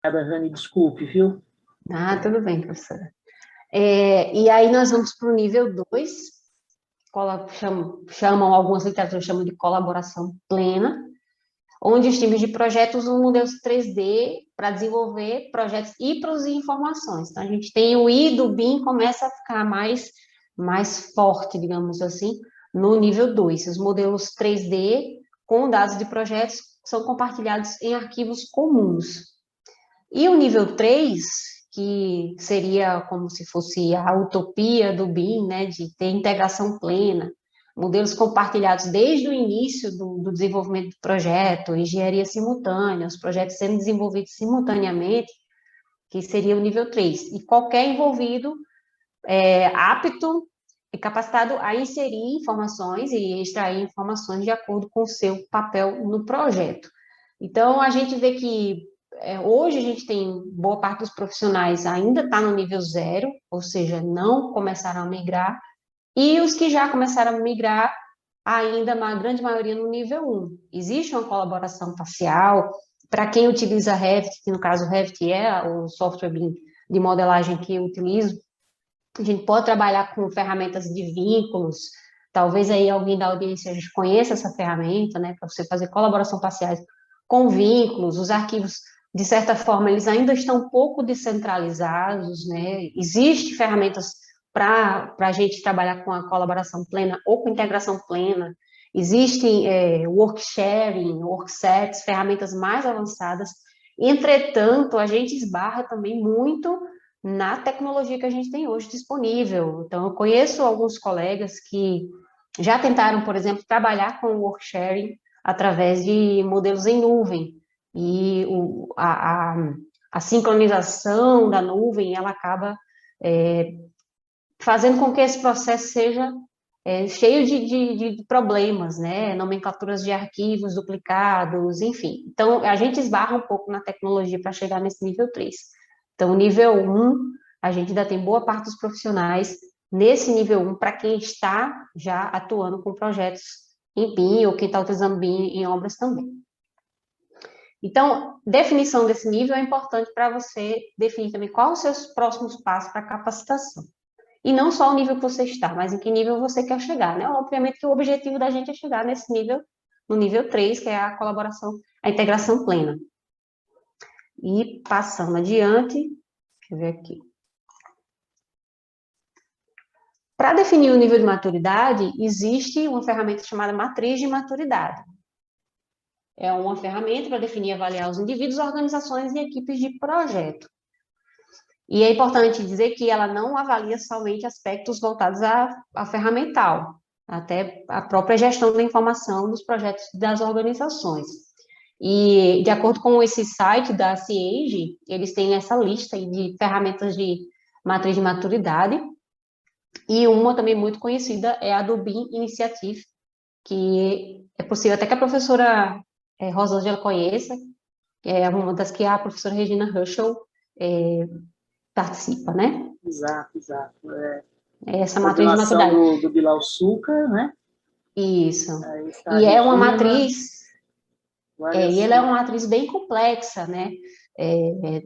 Rani, desculpe, viu? Ah, tudo bem, professora. E aí nós vamos para o nível 2, algumas literaturas chamam de colaboração plena, onde os times de projetos usam modelos 3D para desenvolver projetos e produzir informações. Então, a gente tem o I do BIM, começa a ficar mais forte, digamos assim, no nível 2. Os modelos 3D com dados de projetos são compartilhados em arquivos comuns. E o nível 3, que seria como se fosse a utopia do BIM, né, de ter integração plena, modelos compartilhados desde o início do desenvolvimento do projeto, engenharia simultânea, os projetos sendo desenvolvidos simultaneamente, que seria o nível 3. E qualquer envolvido apto e capacitado a inserir informações e extrair informações de acordo com o seu papel no projeto. Então, a gente vê que hoje a gente tem boa parte dos profissionais ainda está no nível 0, ou seja, não começaram a migrar, e os que já começaram a migrar, ainda a grande maioria no nível 1. Existe uma colaboração parcial, para quem utiliza Revit, que no caso o Revit é o software de modelagem que eu utilizo, a gente pode trabalhar com ferramentas de vínculos, talvez aí alguém da audiência já conheça essa ferramenta, né, para você fazer colaboração parciais com vínculos, os arquivos, de certa forma, eles ainda estão um pouco descentralizados, né, existem ferramentas para a gente trabalhar com a colaboração plena ou com integração plena, existem work sharing, worksets, ferramentas mais avançadas, entretanto, a gente esbarra também muito na tecnologia que a gente tem hoje disponível. Então, eu conheço alguns colegas que já tentaram, por exemplo, trabalhar com o work sharing através de modelos em nuvem, e a sincronização da nuvem, ela acaba fazendo com que esse processo seja cheio de problemas, né? Nomenclaturas de arquivos duplicados, enfim. Então, a gente esbarra um pouco na tecnologia para chegar nesse nível 3. Então, nível 1, a gente ainda tem boa parte dos profissionais nesse nível 1, para quem está já atuando com projetos em BIM, ou quem está utilizando BIM em obras também. Então, definição desse nível é importante para você definir também quais os seus próximos passos para capacitação. E não só o nível que você está, mas em que nível você quer chegar, né? Obviamente que o objetivo da gente é chegar nesse nível, no nível 3, que é a colaboração, a integração plena. E passando adiante, deixa eu ver aqui. Para definir o nível de maturidade, existe uma ferramenta chamada matriz de maturidade. É uma ferramenta para definir e avaliar os indivíduos, organizações e equipes de projeto. E é importante dizer que ela não avalia somente aspectos voltados à ferramental, até a própria gestão da informação dos projetos das organizações. E, de acordo com esse site da CIENG, eles têm essa lista de ferramentas de matriz de maturidade, e uma também muito conhecida é a do BIM Initiative, que é possível até que a professora Rosângela conheça, que é uma das que a professora Regina Herschel participa, né? Exato. Essa matriz de maturidade. Do Bilal Suca, né? Isso. E é uma matriz... e ela é uma matriz bem complexa, né?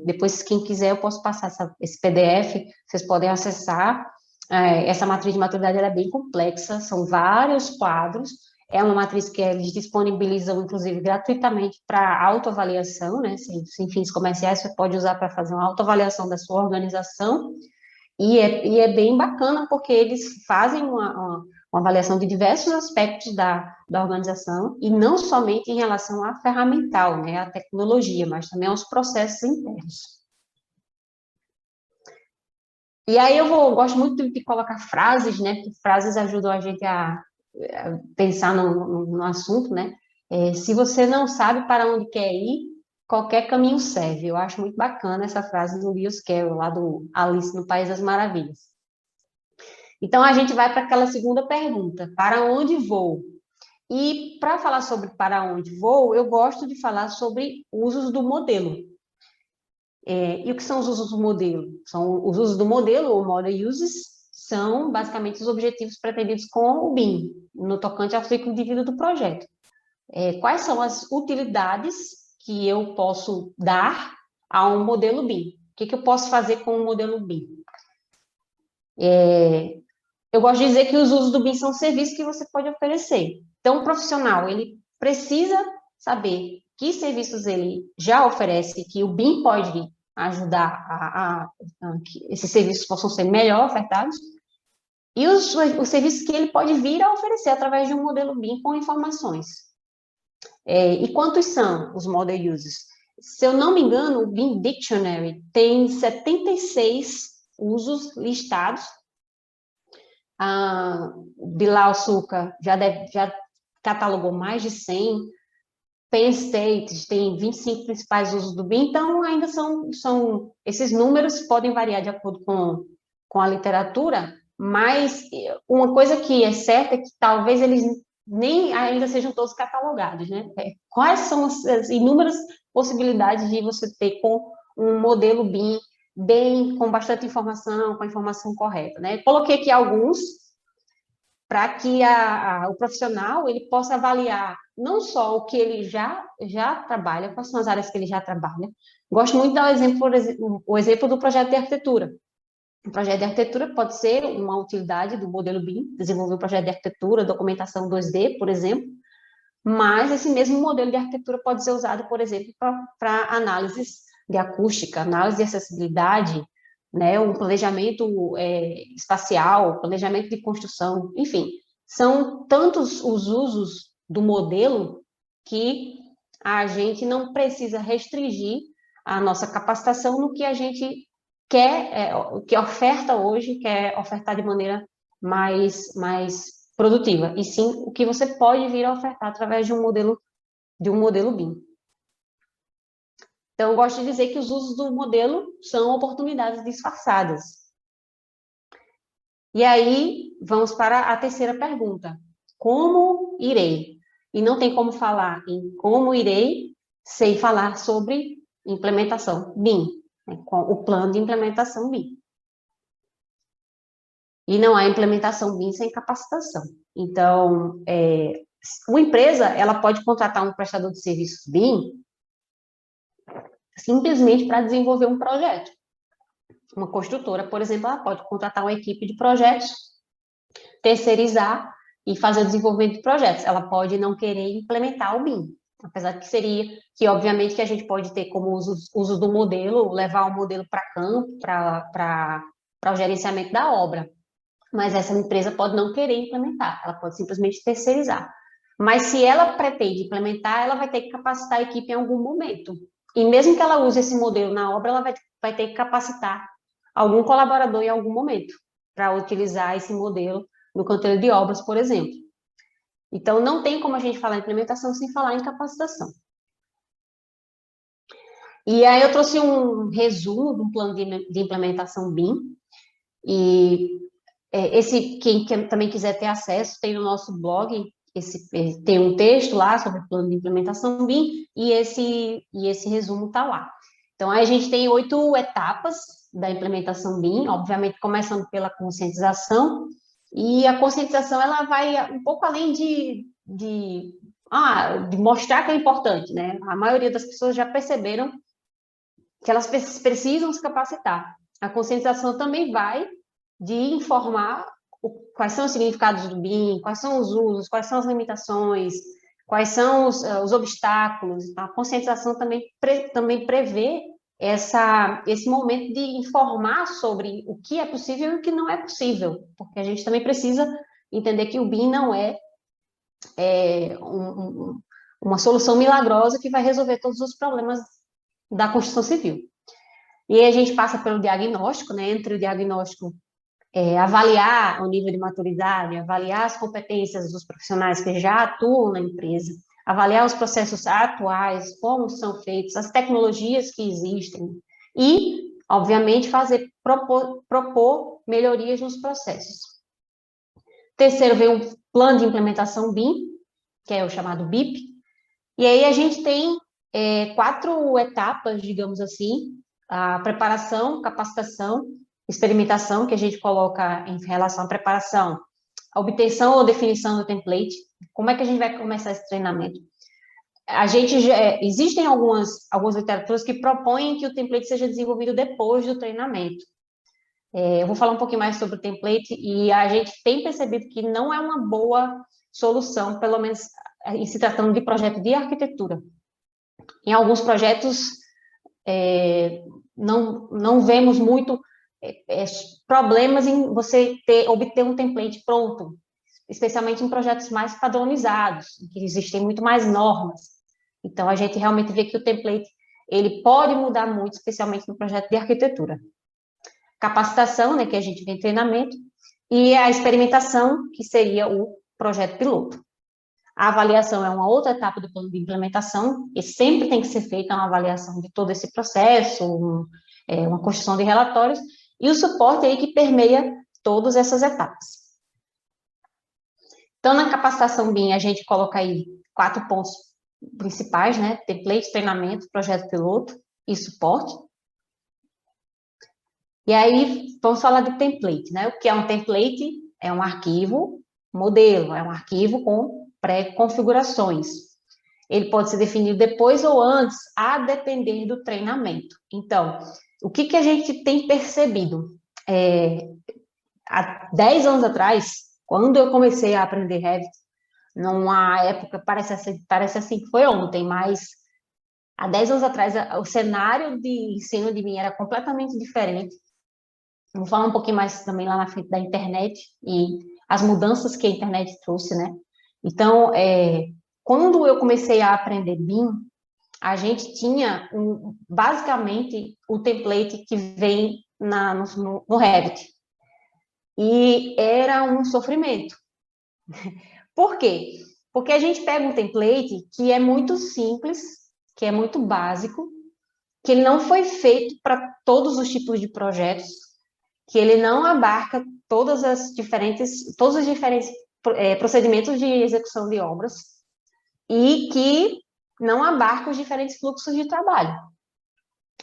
Depois, quem quiser, eu posso passar esse PDF, vocês podem acessar. Essa matriz de maturidade ela é bem complexa, são vários quadros, é uma matriz que eles disponibilizam, inclusive, gratuitamente para autoavaliação, né? Sem fins comerciais, você pode usar para fazer uma autoavaliação da sua organização, e é bem bacana, porque eles fazem uma avaliação de diversos aspectos da organização, e não somente em relação à ferramental, né, à tecnologia, mas também aos processos internos. E aí eu gosto muito de colocar frases, né, porque frases ajudam a gente a pensar no assunto, né? Se você não sabe para onde quer ir, qualquer caminho serve. Eu acho muito bacana essa frase do Lewis Carroll, lá do Alice no País das Maravilhas. Então, a gente vai para aquela segunda pergunta, para onde vou? E para falar sobre para onde vou, eu gosto de falar sobre usos do modelo. E o que são os usos do modelo? São os usos do modelo, ou model uses, são basicamente os objetivos pretendidos com o BIM, no tocante ao ciclo de vida do projeto. Quais são as utilidades que eu posso dar a um modelo BIM. O que eu posso fazer com o modelo BIM? Eu gosto de dizer que os usos do BIM são serviços que você pode oferecer. Então, o profissional, ele precisa saber que serviços ele já oferece, que o BIM pode ajudar a que esses serviços possam ser melhor ofertados, e os serviços que ele pode vir a oferecer através de um modelo BIM com informações. E quantos são os model uses? Se eu não me engano, o BIM Dictionary tem 76 usos listados. Bilal Suca já catalogou mais de 100. Penn State tem 25 principais usos do BIM, então ainda são esses números podem variar de acordo com a literatura, mas uma coisa que é certa é que talvez eles nem ainda sejam todos catalogados, né? Quais são as inúmeras possibilidades de você ter com um modelo BIM bem, com bastante informação, com a informação correta, né? Coloquei aqui alguns para que o profissional ele possa avaliar não só o que ele já trabalha, quais são as áreas que ele já trabalha. Gosto muito de dar o exemplo do projeto de arquitetura. O projeto de arquitetura pode ser uma utilidade do modelo BIM, desenvolver um projeto de arquitetura, documentação 2D, por exemplo, mas esse mesmo modelo de arquitetura pode ser usado, por exemplo, para análises de acústica, análise de acessibilidade, né, um planejamento espacial, planejamento de construção, enfim, são tantos os usos do modelo que a gente não precisa restringir a nossa capacitação no que a gente quer, que oferta hoje, quer ofertar de maneira mais produtiva, e sim o que você pode vir a ofertar através de um modelo BIM. Então, eu gosto de dizer que os usos do modelo são oportunidades disfarçadas. E aí, vamos para a terceira pergunta. Como irei? E não tem como falar em como irei sem falar sobre implementação BIM, né, com o plano de implementação BIM. E não há implementação BIM sem capacitação. Então, uma empresa, ela pode contratar um prestador de serviços BIM simplesmente para desenvolver um projeto. Uma construtora, por exemplo, ela pode contratar uma equipe de projetos, terceirizar e fazer o desenvolvimento de projetos. Ela pode não querer implementar o BIM, apesar que obviamente que a gente pode ter como uso do modelo, levar o modelo para campo, para o gerenciamento da obra. Mas essa empresa pode não querer implementar, ela pode simplesmente terceirizar. Mas se ela pretende implementar, ela vai ter que capacitar a equipe em algum momento. E mesmo que ela use esse modelo na obra, ela vai ter que capacitar algum colaborador em algum momento para utilizar esse modelo no canteiro de obras, por exemplo. Então, não tem como a gente falar em implementação sem falar em capacitação. E aí eu trouxe um resumo de um plano de implementação BIM, e quem também quiser ter acesso, tem no nosso blog, tem um texto lá sobre o plano de implementação BIM, e esse resumo está lá. Então, aí a gente tem 8 etapas da implementação BIM, obviamente começando pela conscientização, e a conscientização ela vai um pouco além de mostrar que é importante, né? A maioria das pessoas já perceberam que elas precisam se capacitar. A conscientização também vai de informar quais são os significados do BIM, quais são os usos, quais são as limitações, quais são os obstáculos. Então, a conscientização também prevê esse momento de informar sobre o que é possível e o que não é possível, porque a gente também precisa entender que o BIM não é uma solução milagrosa que vai resolver todos os problemas da construção civil. E aí a gente passa pelo diagnóstico, né? Entre o diagnóstico, avaliar o nível de maturidade, avaliar as competências dos profissionais que já atuam na empresa, avaliar os processos atuais, como são feitos, as tecnologias que existem e, obviamente, propor melhorias nos processos. Terceiro, vem um plano de implementação BIM, que é o chamado BIP, e aí a gente tem 4 etapas, digamos assim: a preparação, capacitação, experimentação, que a gente coloca em relação à preparação, a obtenção ou definição do template. Como é que a gente vai começar esse treinamento? existem algumas literaturas que propõem que o template seja desenvolvido depois do treinamento. Eu vou falar um pouquinho mais sobre o template, e a gente tem percebido que não é uma boa solução, pelo menos em se tratando de projeto de arquitetura. Em alguns projetos, não vemos muito problemas em você obter um template pronto, especialmente em projetos mais padronizados, em que existem muito mais normas. Então, a gente realmente vê que o template ele pode mudar muito, especialmente no projeto de arquitetura. Capacitação, né, que a gente vê em treinamento, e a experimentação, que seria o projeto piloto. A avaliação é uma outra etapa do plano de implementação, e sempre tem que ser feita uma avaliação de todo esse processo, uma construção de relatórios, e o suporte aí que permeia todas essas etapas. Então, na capacitação BIM, a gente coloca aí 4 pontos principais, né? Template, treinamento, projeto piloto e suporte. E aí, vamos falar de template, né? O que é um template? É um arquivo modelo, é um arquivo com pré-configurações. Ele pode ser definido depois ou antes, a depender do treinamento. Então, o que a gente tem percebido? Há 10 anos atrás, quando eu comecei a aprender Revit, numa época, parece assim que foi ontem, mas há 10 anos atrás, o cenário de ensino de mim era completamente diferente. Vou falar um pouquinho mais também lá na frente da internet e as mudanças que a internet trouxe, né? Então, quando eu comecei a aprender BIM, a gente tinha, basicamente, o template que vem no Revit. E era um sofrimento. Por quê? Porque a gente pega um template que é muito simples, que é muito básico, que ele não foi feito para todos os tipos de projetos, que ele não abarca todos os diferentes procedimentos de execução de obras e que não abarca os diferentes fluxos de trabalho.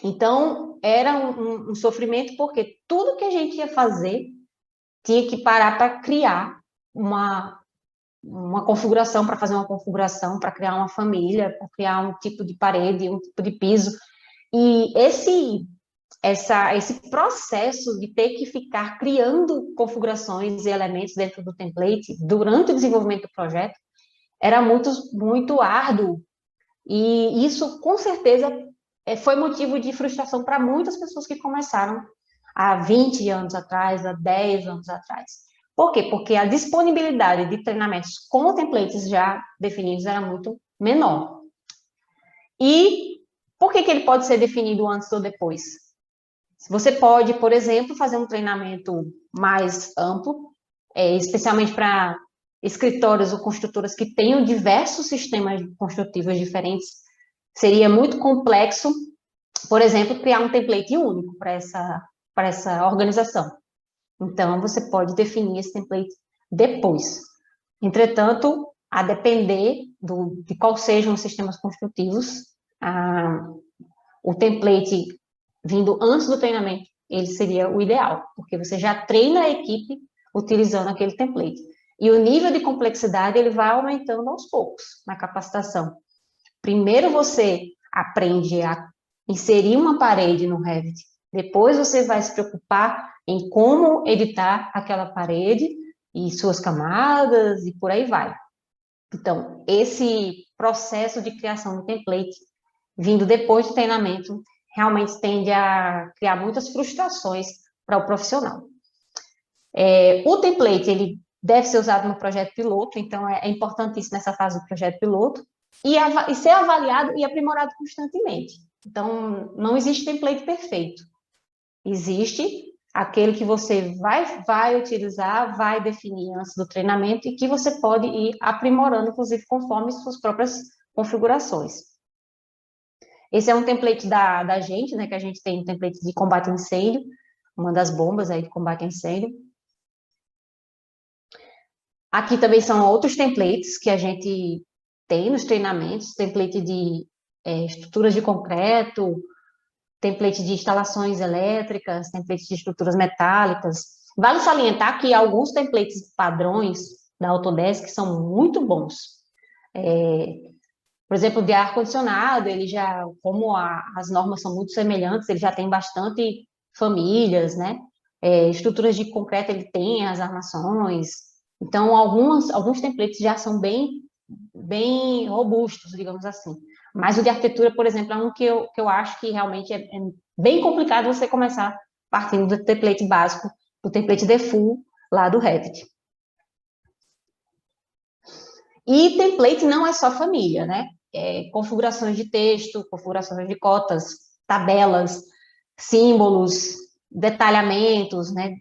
Então, era um sofrimento, porque tudo que a gente ia fazer tinha que parar para criar uma configuração, para fazer uma configuração, para criar uma família, para criar um tipo de parede, um tipo de piso. E esse processo de ter que ficar criando configurações e elementos dentro do template durante o desenvolvimento do projeto era muito, muito árduo. E isso, com certeza, foi motivo de frustração para muitas pessoas que começaram há 20 anos atrás, há 10 anos atrás. Por quê? Porque a disponibilidade de treinamentos com templates já definidos era muito menor. E por que ele pode ser definido antes ou depois? Você pode, por exemplo, fazer um treinamento mais amplo, especialmente para escritórios ou construtoras que tenham diversos sistemas construtivos diferentes. Seria muito complexo, por exemplo, criar um template único para essa organização. Então, você pode definir esse template depois. Entretanto, a depender de quais sejam os sistemas construtivos, o template vindo antes do treinamento, ele seria o ideal, porque você já treina a equipe utilizando aquele template. E o nível de complexidade, ele vai aumentando aos poucos na capacitação. Primeiro você aprende a inserir uma parede no Revit, depois você vai se preocupar em como editar aquela parede e suas camadas e por aí vai. Então, esse processo de criação de template, vindo depois do treinamento, realmente tende a criar muitas frustrações para o profissional. O template, ele deve ser usado no projeto piloto, então é importante isso nessa fase do projeto piloto, e ser avaliado e aprimorado constantemente. Então, não existe template perfeito. Existe aquele que você vai utilizar, vai definir antes do treinamento e que você pode ir aprimorando, inclusive, conforme suas próprias configurações. Esse é um template da gente, né, que a gente tem um template de combate a incêndio, uma das bombas aí de combate a incêndio. Aqui também são outros templates que a gente tem nos treinamentos, template de estruturas de concreto, template de instalações elétricas, template de estruturas metálicas. Vale salientar que alguns templates padrões da Autodesk são muito bons. Por exemplo, de ar-condicionado, ele já, como as normas são muito semelhantes, ele já tem bastante famílias, né? Estruturas de concreto, ele tem as armações. Então, alguns templates já são bem robustos, digamos assim. Mas o de arquitetura, por exemplo, é um que eu acho que realmente é bem complicado você começar partindo do template básico, do template default lá do Revit. E template não é só família, né? Configurações de texto, configurações de cotas, tabelas, símbolos, detalhamentos, né?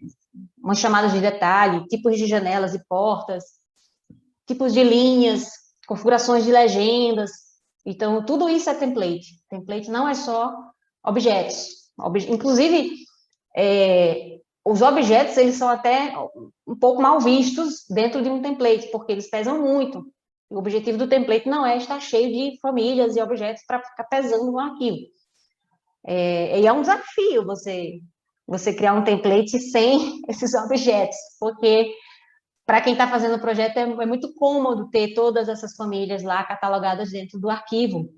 Uma chamada de detalhe, tipos de janelas e portas, tipos de linhas, configurações de legendas. Então, tudo isso é template. Template não é só objetos. Inclusive, os objetos, eles são até um pouco mal vistos dentro de um template, porque eles pesam muito. O objetivo do template não é estar cheio de famílias e objetos para ficar pesando no arquivo. E é um desafio você criar um template sem esses objetos, porque para quem está fazendo o projeto é muito cômodo ter todas essas famílias lá catalogadas dentro do arquivo,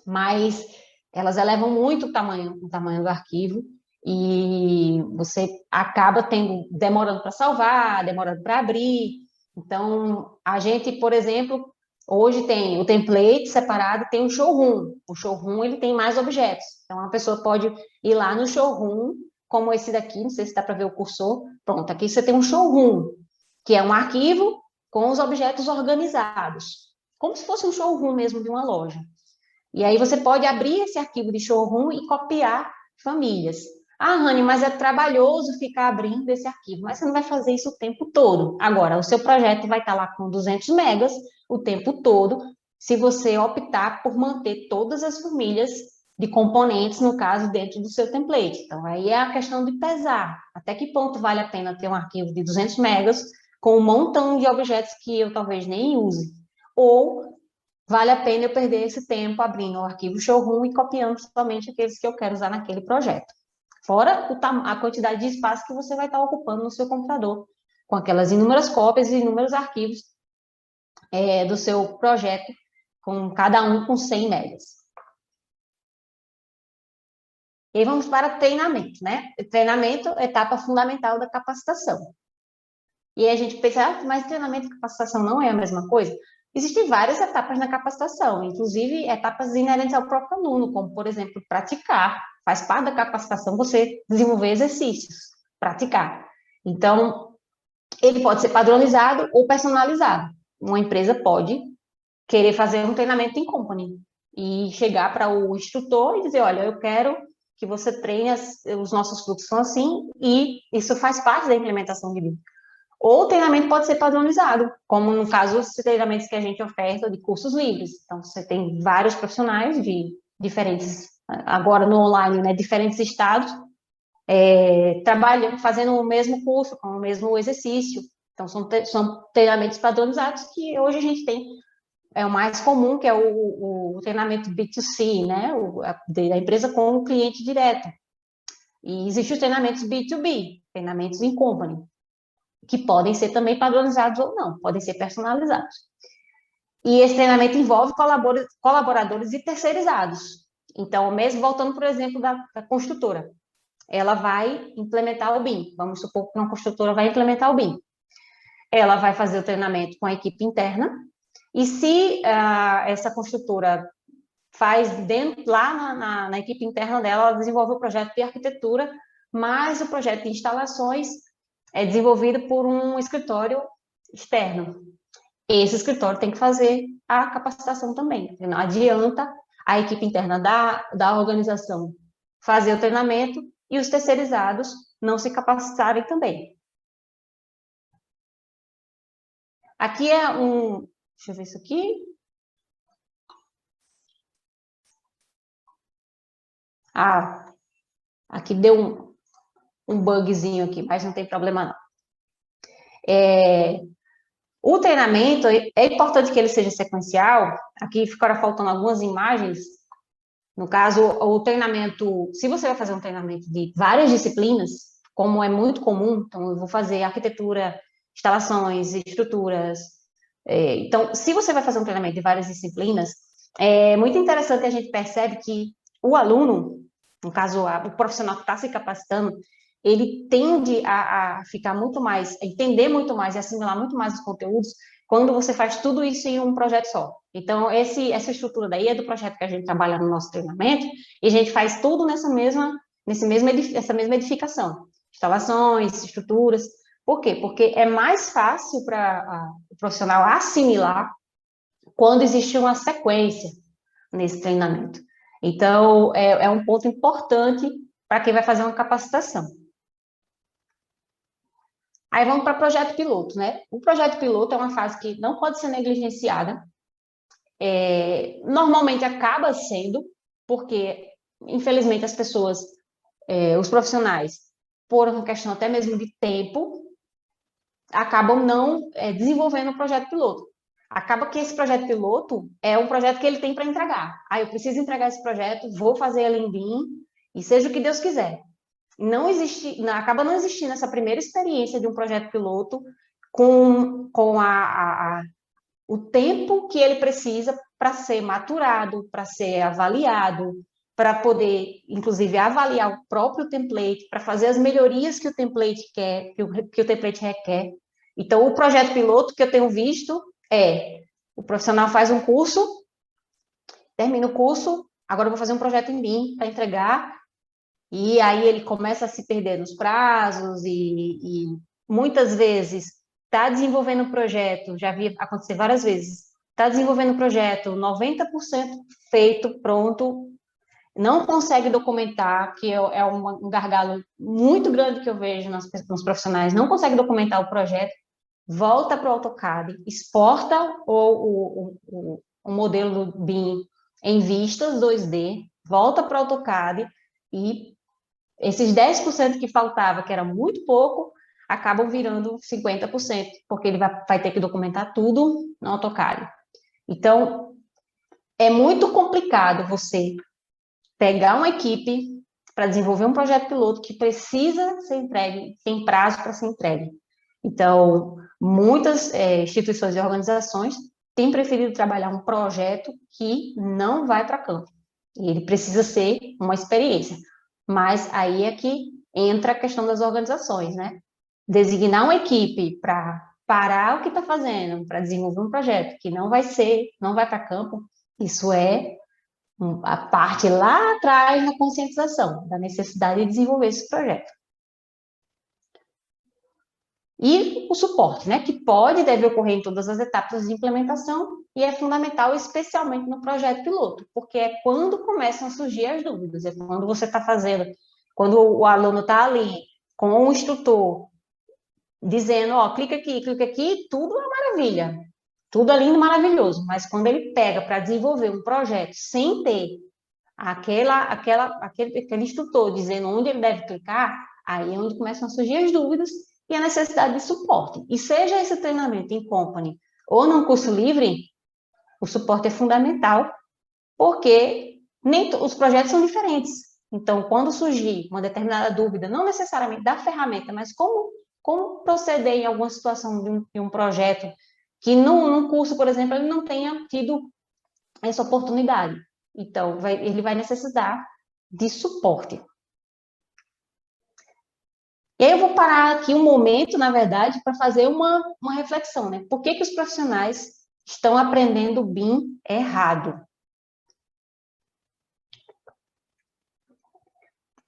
mas elas elevam muito o tamanho do arquivo, e você acaba demorando para salvar, demorando para abrir. Então, a gente, por exemplo, hoje tem o template separado, tem o showroom. O showroom, ele tem mais objetos. Então, a pessoa pode ir lá no showroom, como esse daqui, não sei se dá para ver o cursor. Pronto, aqui você tem um showroom, que é um arquivo com os objetos organizados, como se fosse um showroom mesmo de uma loja. E aí você pode abrir esse arquivo de showroom e copiar famílias. Ah, Rani, mas é trabalhoso ficar abrindo esse arquivo, mas você não vai fazer isso o tempo todo. Agora, o seu projeto vai estar lá com 200 megas o tempo todo, se você optar por manter todas as famílias de componentes, no caso, dentro do seu template. Então, aí é a questão de pesar. Até que ponto vale a pena ter um arquivo de 200 megas com um montão de objetos que eu talvez nem use? Ou vale a pena eu perder esse tempo abrindo o arquivo showroom e copiando somente aqueles que eu quero usar naquele projeto? Fora a quantidade de espaço que você vai estar ocupando no seu computador, com aquelas inúmeras cópias e inúmeros arquivos do seu projeto, com cada um com 100 megas. E aí vamos para treinamento, né? Treinamento, etapa fundamental da capacitação. E aí a gente pensa, mas treinamento e capacitação não é a mesma coisa? Existem várias etapas na capacitação, inclusive etapas inerentes ao próprio aluno, como, por exemplo, praticar. Faz parte da capacitação você desenvolver exercícios, praticar. Então, ele pode ser padronizado ou personalizado. Uma empresa pode querer fazer um treinamento em company e chegar para o instrutor e dizer, olha, eu quero que você treine, os nossos fluxos são assim, e isso faz parte da implementação de BIM. Ou o treinamento pode ser padronizado, como no caso os treinamentos que a gente oferta de cursos livres. Então, você tem vários profissionais de diferentes, agora no online, né, diferentes estados, trabalhando, fazendo o mesmo curso, com o mesmo exercício. Então, são treinamentos padronizados que hoje a gente tem. É o mais comum, que é o treinamento B2C, né, da empresa com o cliente direto. E existem os treinamentos B2B, treinamentos em company, que podem ser também padronizados ou não, podem ser personalizados. E esse treinamento envolve colaboradores e terceirizados. Então, mesmo voltando, por exemplo, da construtora, ela vai implementar o BIM. Vamos supor que uma construtora vai implementar o BIM. Ela vai fazer o treinamento com a equipe interna, e se essa construtora faz lá na equipe interna dela, ela desenvolve o projeto de arquitetura, mas o projeto de instalações é desenvolvido por um escritório externo. Esse escritório tem que fazer a capacitação também. Não adianta a equipe interna da organização fazer o treinamento e os terceirizados não se capacitarem também. Aqui é deixa eu ver isso aqui. Aqui deu um bugzinho aqui, mas não tem problema não. O treinamento, é importante que ele seja sequencial. Aqui ficaram faltando algumas imagens. No caso, o treinamento, se você vai fazer um treinamento de várias disciplinas, como é muito comum, então eu vou fazer arquitetura, instalações, estruturas. Então, se você vai fazer um treinamento de várias disciplinas, É muito interessante, a gente percebe que o aluno, no caso, o profissional que está se capacitando, ele tende a ficar muito mais, a entender muito mais e assimilar muito mais os conteúdos quando você faz tudo isso em um projeto só. Então, essa estrutura daí é do projeto que a gente trabalha no nosso treinamento, e a gente faz tudo essa mesma edificação. Instalações, estruturas. Por quê? Porque é mais fácil para o profissional assimilar quando existe uma sequência nesse treinamento. Então, é um ponto importante para quem vai fazer uma capacitação. Aí vamos para projeto piloto, né? O projeto piloto é uma fase que não pode ser negligenciada. Normalmente acaba sendo, porque, infelizmente, as pessoas, os profissionais, por uma questão até mesmo de tempo, acabam não desenvolvendo o projeto piloto. Acaba que esse projeto piloto é um projeto que ele tem para entregar. Eu preciso entregar esse projeto, vou fazer ele em BIM, e seja o que Deus quiser. Acaba não existindo essa primeira experiência de um projeto piloto com o tempo que ele precisa para ser maturado, para ser avaliado, para poder, inclusive, avaliar o próprio template, para fazer as melhorias que o template quer, que o template requer. Então, o projeto piloto que eu tenho visto o profissional faz um curso, termina o curso, agora eu vou fazer um projeto em BIM para entregar, e aí ele começa a se perder nos prazos e muitas vezes está desenvolvendo o projeto, já vi acontecer várias vezes, está desenvolvendo o projeto 90% feito, pronto, não consegue documentar, que é um gargalo muito grande que eu vejo nos profissionais, não consegue documentar o projeto, volta para o AutoCAD, exporta o modelo do BIM em vistas 2D, volta para o AutoCAD e esses 10% que faltava, que era muito pouco, acabam virando 50%, porque ele vai ter que documentar tudo no AutoCAD. Então, é muito complicado você pegar uma equipe para desenvolver um projeto piloto que precisa ser entregue, tem prazo para ser entregue. Então, muitas instituições e organizações têm preferido trabalhar um projeto que não vai para campo. E ele precisa ser uma experiência. Mas aí é que entra a questão das organizações, né? Designar uma equipe para parar o que está fazendo, para desenvolver um projeto que não vai para campo, isso é a parte lá atrás da conscientização, da necessidade de desenvolver esse projeto. E o suporte, né, que pode e deve ocorrer em todas as etapas de implementação e é fundamental, especialmente no projeto piloto, porque é quando começam a surgir as dúvidas, é quando você está fazendo, quando o aluno está ali com o instrutor dizendo, clica aqui, tudo é maravilha, tudo é lindo, maravilhoso, mas quando ele pega para desenvolver um projeto sem ter aquele instrutor dizendo onde ele deve clicar, aí é onde começam a surgir as dúvidas e a necessidade de suporte. E seja esse treinamento em company ou num curso livre, o suporte é fundamental, porque nem os projetos são diferentes. Então, quando surgir uma determinada dúvida, não necessariamente da ferramenta, mas como proceder em alguma situação de um projeto que num curso, por exemplo, ele não tenha tido essa oportunidade. Então, ele vai necessitar de suporte. E aí eu vou parar aqui um momento, na verdade, para fazer uma reflexão, né? Por que os profissionais estão aprendendo BIM errado?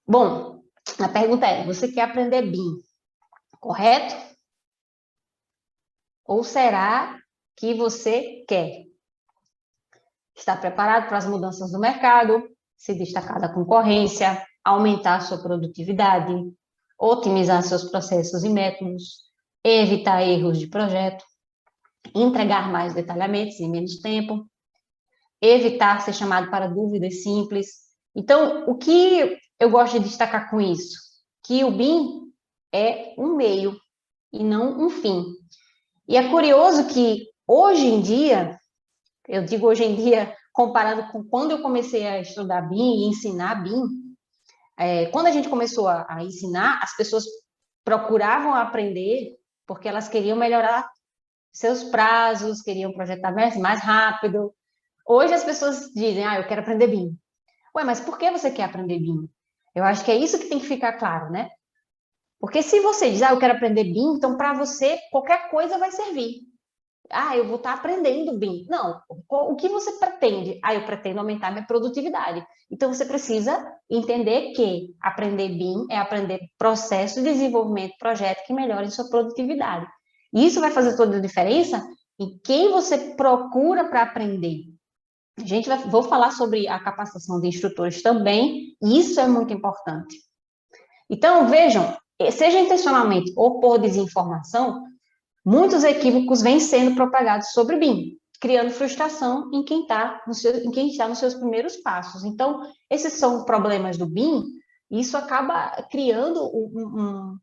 Bom, a pergunta é, você quer aprender BIM, correto? Ou será que você quer estar preparado para as mudanças do mercado, se destacar da concorrência, aumentar a sua produtividade, otimizar seus processos e métodos, evitar erros de projeto, entregar mais detalhamentos em menos tempo, evitar ser chamado para dúvidas simples. Então, o que eu gosto de destacar com isso? Que o BIM é um meio e não um fim. E é curioso que, hoje em dia, eu digo hoje em dia, comparado com quando eu comecei a estudar BIM e ensinar BIM, quando a gente começou a ensinar, as pessoas procuravam aprender porque elas queriam melhorar seus prazos, queriam projetar mais rápido, Hoje as pessoas dizem, eu quero aprender BIM. Ué, mas por que você quer aprender BIM? Eu acho que é isso que tem que ficar claro, né? Porque se você diz, eu quero aprender BIM, então para você qualquer coisa vai servir. Eu vou estar aprendendo BIM. Não, o que você pretende? Eu pretendo aumentar minha produtividade. Então você precisa entender que aprender BIM é aprender processo de desenvolvimento, projeto que melhore sua produtividade. E isso vai fazer toda a diferença em quem você procura para aprender. Vou falar sobre a capacitação de instrutores também, e isso é muito importante. Então, vejam, seja intencionalmente ou por desinformação, muitos equívocos vêm sendo propagados sobre BIM, criando frustração em quem está nos seus primeiros passos. Então, esses são problemas do BIM, e isso acaba criando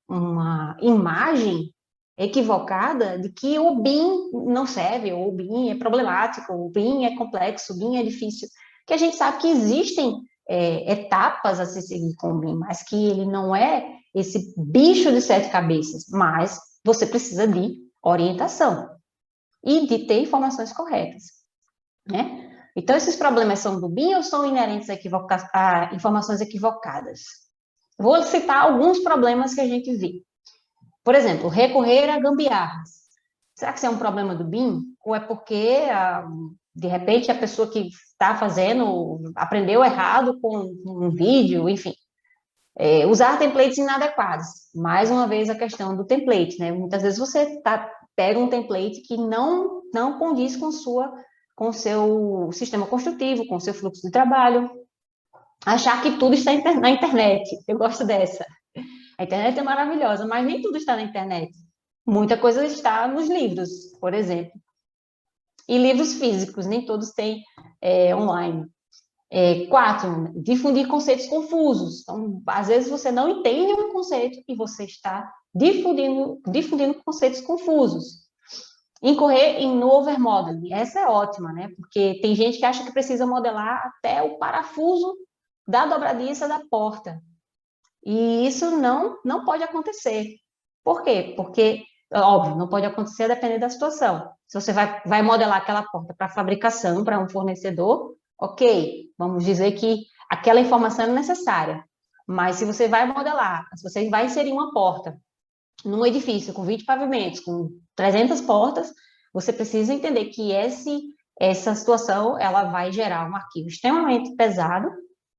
uma imagem equivocada de que o BIM não serve, ou o BIM é problemático, o BIM é complexo, o BIM é difícil, que a gente sabe que existem etapas a se seguir com o BIM, mas que ele não é esse bicho de sete cabeças, mas você precisa de orientação e de ter informações corretas, né? Então, esses problemas são do BIM ou são inerentes a informações equivocadas? Vou citar alguns problemas que a gente vê. Por exemplo, recorrer a gambiarras. Será que isso é um problema do BIM? Ou é porque, de repente, a pessoa que está fazendo aprendeu errado com um vídeo, enfim. Usar templates inadequados. Mais uma vez, a questão do template, né? Muitas vezes você pega um template que não condiz com o seu sistema construtivo, com o seu fluxo de trabalho. Achar que tudo está na internet. Eu gosto dessa. A internet é maravilhosa, mas nem tudo está na internet. Muita coisa está nos livros, por exemplo. E livros físicos, nem todos têm online. 4, difundir conceitos confusos. Então, às vezes você não entende um conceito e você está difundindo conceitos confusos. Incorrer no overmodeling. Essa é ótima, né? Porque tem gente que acha que precisa modelar até o parafuso da dobradiça da porta. E isso não pode acontecer. Por quê? Porque, óbvio, não pode acontecer a depender da situação. Se você vai modelar aquela porta para fabricação, para um fornecedor, ok, vamos dizer que aquela informação é necessária. Mas se você vai modelar, se você vai inserir uma porta num edifício com 20 pavimentos, com 300 portas, você precisa entender que essa situação ela vai gerar um arquivo extremamente pesado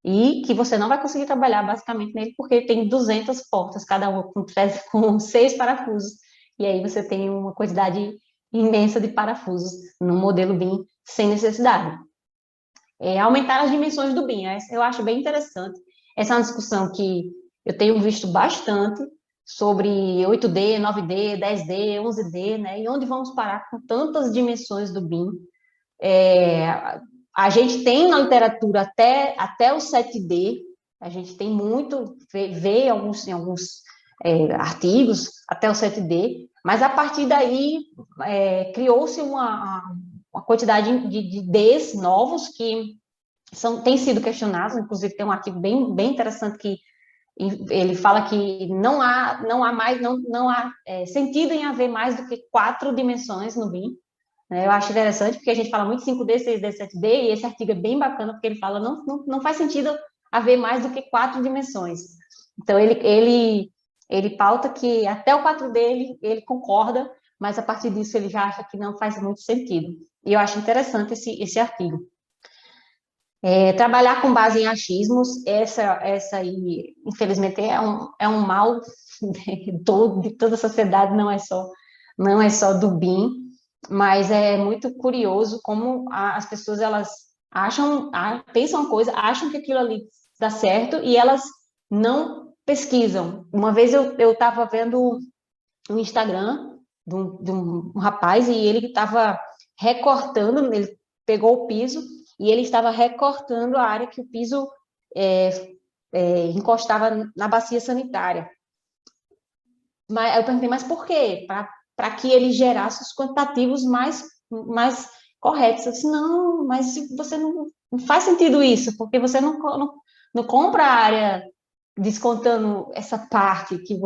e que você não vai conseguir trabalhar basicamente nele porque tem 200 portas, cada uma com 6 parafusos, e aí você tem uma quantidade imensa de parafusos no modelo BIM sem necessidade. Aumentar as dimensões do BIM, eu acho bem interessante. Essa é uma discussão que eu tenho visto bastante sobre 8D, 9D, 10D, 11D, né? E onde vamos parar com tantas dimensões do BIM? A gente tem na literatura até o 7D, a gente tem muito, vê em alguns artigos até o 7D, mas a partir daí criou-se uma quantidade de Ds novos que têm sido questionados, inclusive tem um artigo bem interessante que ele fala que não há sentido em haver mais do que 4 dimensões no BIM. Eu acho interessante, porque a gente fala muito 5D, 6D, 7D, e esse artigo é bem bacana, porque ele fala não faz sentido haver mais do que 4 dimensões. Então, ele pauta que até o 4D ele concorda, mas a partir disso ele já acha que não faz muito sentido. E eu acho interessante esse artigo. Trabalhar com base em achismos, essa aí, infelizmente, é um mal de toda a sociedade, não é só do BIM, mas é muito curioso como as pessoas, elas pensam uma coisa, acham que aquilo ali dá certo e elas não pesquisam. Uma vez eu estava vendo um Instagram de um rapaz e ele estava recortando, ele pegou o piso e ele estava recortando a área que o piso encostava na bacia sanitária. Mas eu perguntei, mas por quê? Para que ele gerasse os quantitativos mais corretos. Eu disse, não, mas você não faz sentido isso, porque você não compra a área descontando essa parte que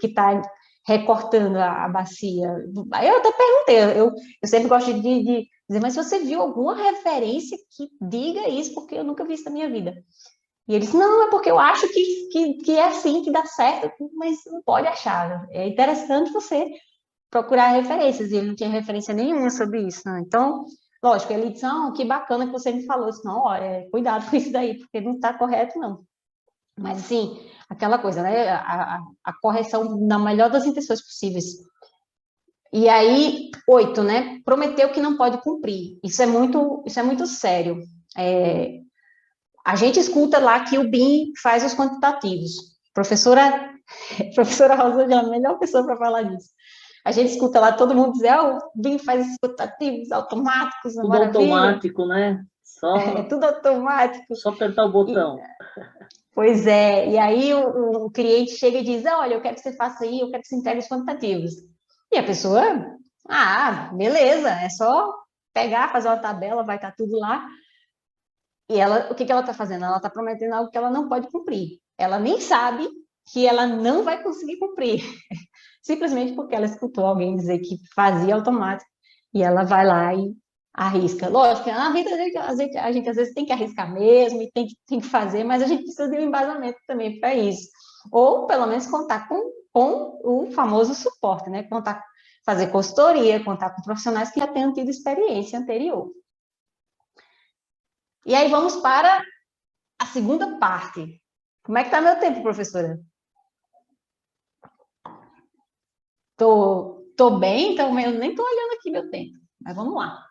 está recortando a bacia. Aí eu até perguntei, eu sempre gosto Dizer, mas você viu alguma referência que diga isso, porque eu nunca vi isso na minha vida. E ele disse, não, é porque eu acho que é assim, que dá certo, mas não pode achar. É interessante você procurar referências, e ele não tinha referência nenhuma sobre isso, né? Então, lógico, ele disse, não, que bacana que você me falou. Eu disse, não, ó, cuidado com isso daí, porque não está correto, não. Mas, assim, aquela coisa, né? A correção na melhor das intenções possíveis. E aí, 8, né? Prometeu que não pode cumprir. Isso é muito sério. A gente escuta lá que o BIM faz os quantitativos. Professora Rosa é a melhor pessoa para falar disso. A gente escuta lá todo mundo dizer, o BIM faz esses quantitativos automáticos, Tudo maravilha. automático, né? É tudo automático. Só apertar o botão. Pois é, e aí o cliente chega e diz, olha, eu quero que você faça aí, eu quero que você entregue os quantitativos. E a pessoa, beleza, é só pegar, fazer uma tabela, vai estar tudo lá. E ela, o que ela está fazendo? Ela está prometendo algo que ela não pode cumprir. Ela nem sabe que ela não vai conseguir cumprir. Simplesmente porque ela escutou alguém dizer que fazia automático e ela vai lá e arrisca. Lógico, na vida a gente às vezes tem que arriscar mesmo e tem que fazer, mas a gente precisa de um embasamento também para isso. Ou, pelo menos, contar com o famoso suporte, né? Fazer consultoria, contar com profissionais que já tenham tido experiência anterior. E aí vamos para a segunda parte. Como é que está meu tempo, professora? Tô bem, então eu nem estou olhando aqui meu tempo, mas vamos lá.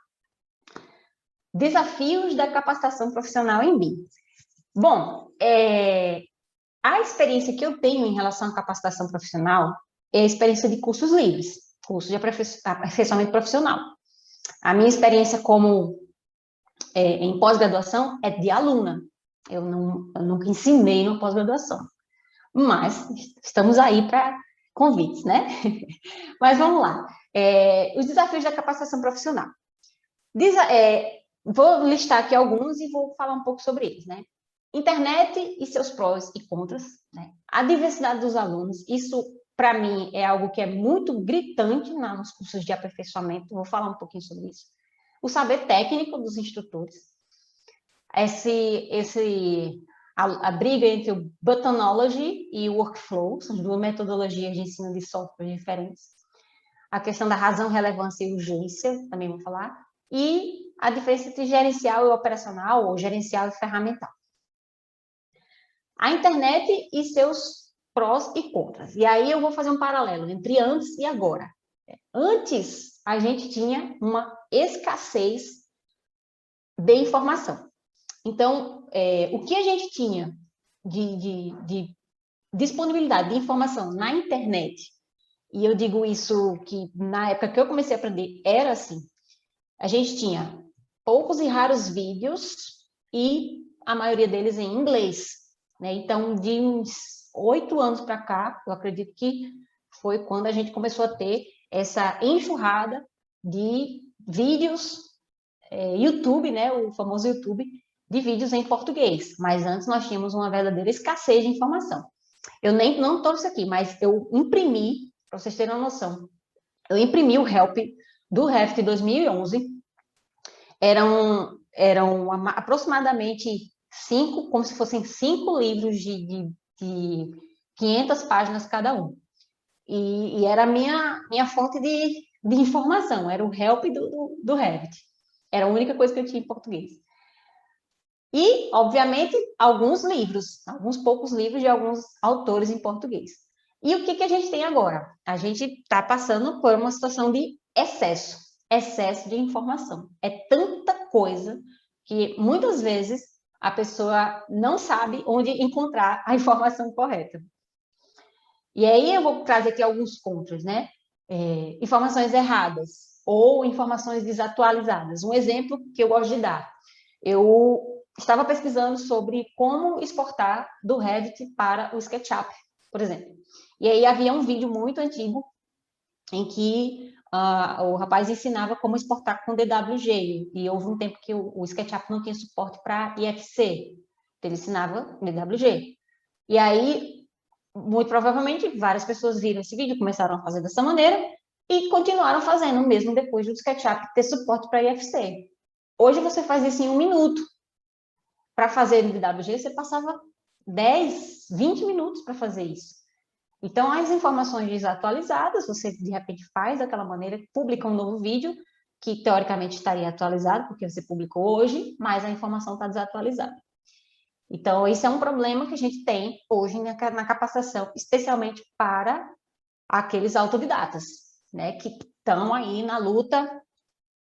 Desafios da capacitação profissional em BIM. Bom, a experiência que eu tenho em relação à capacitação profissional é a experiência de cursos livres, curso de aperfeiçoamento profissional. A minha experiência em pós-graduação é de aluna. Eu nunca ensinei no pós-graduação, mas estamos aí para convites, né? Mas vamos lá. Os desafios da capacitação profissional. Vou listar aqui alguns e vou falar um pouco sobre eles, né? Internet e seus prós e contras, né? A diversidade dos alunos, isso, para mim, é algo que é muito gritante nos cursos de aperfeiçoamento, vou falar um pouquinho sobre isso. O saber técnico dos instrutores, a briga entre o Buttonology e o Workflow, são duas metodologias de ensino de software diferentes. A questão da razão, relevância e urgência, também vou falar. E a diferença entre gerencial e operacional, ou gerencial e ferramental. A internet e seus prós e contras. E aí eu vou fazer um paralelo entre antes e agora. Antes, a gente tinha uma escassez de informação. Então, o que a gente tinha de disponibilidade de informação na internet, e eu digo isso que na época que eu comecei a aprender era assim, a gente tinha poucos e raros vídeos e a maioria deles em inglês, né? Então, de uns 8 anos para cá, eu acredito que foi quando a gente começou a ter essa enxurrada de vídeos, YouTube, né? O famoso YouTube, de vídeos em português. Mas antes nós tínhamos uma verdadeira escassez de informação. Eu não trouxe aqui, mas eu imprimi, para vocês terem uma noção, eu imprimi o Help do Revit 2011. Eram aproximadamente 5, como se fossem 5 livros de 500 páginas cada um. E era a minha fonte de informação, era o Help do Revit. Era a única coisa que eu tinha em português. E, obviamente, alguns poucos livros de alguns autores em português. E o que a gente tem agora? A gente está passando por uma situação de excesso de informação. É tanta coisa que, muitas vezes, a pessoa não sabe onde encontrar a informação correta. E aí eu vou trazer aqui alguns contras, né? Informações erradas ou informações desatualizadas. Um exemplo que eu gosto de dar. Eu estava pesquisando sobre como exportar do Revit para o SketchUp, por exemplo. E aí havia um vídeo muito antigo em que o rapaz ensinava como exportar com DWG. E houve um tempo que o SketchUp não tinha suporte para IFC. Então, ele ensinava DWG. E aí, muito provavelmente, várias pessoas viram esse vídeo, começaram a fazer dessa maneira, e continuaram fazendo, mesmo depois do SketchUp ter suporte para IFC. Hoje você faz isso em 1 minuto. Para fazer no DWG, você passava 10, 20 minutos para fazer isso. Então, as informações desatualizadas, você, de repente, faz daquela maneira, publica um novo vídeo, que, teoricamente, estaria atualizado, porque você publicou hoje, mas a informação está desatualizada. Então, isso é um problema que a gente tem hoje na capacitação, especialmente para aqueles autodidatas, né, que estão aí na luta,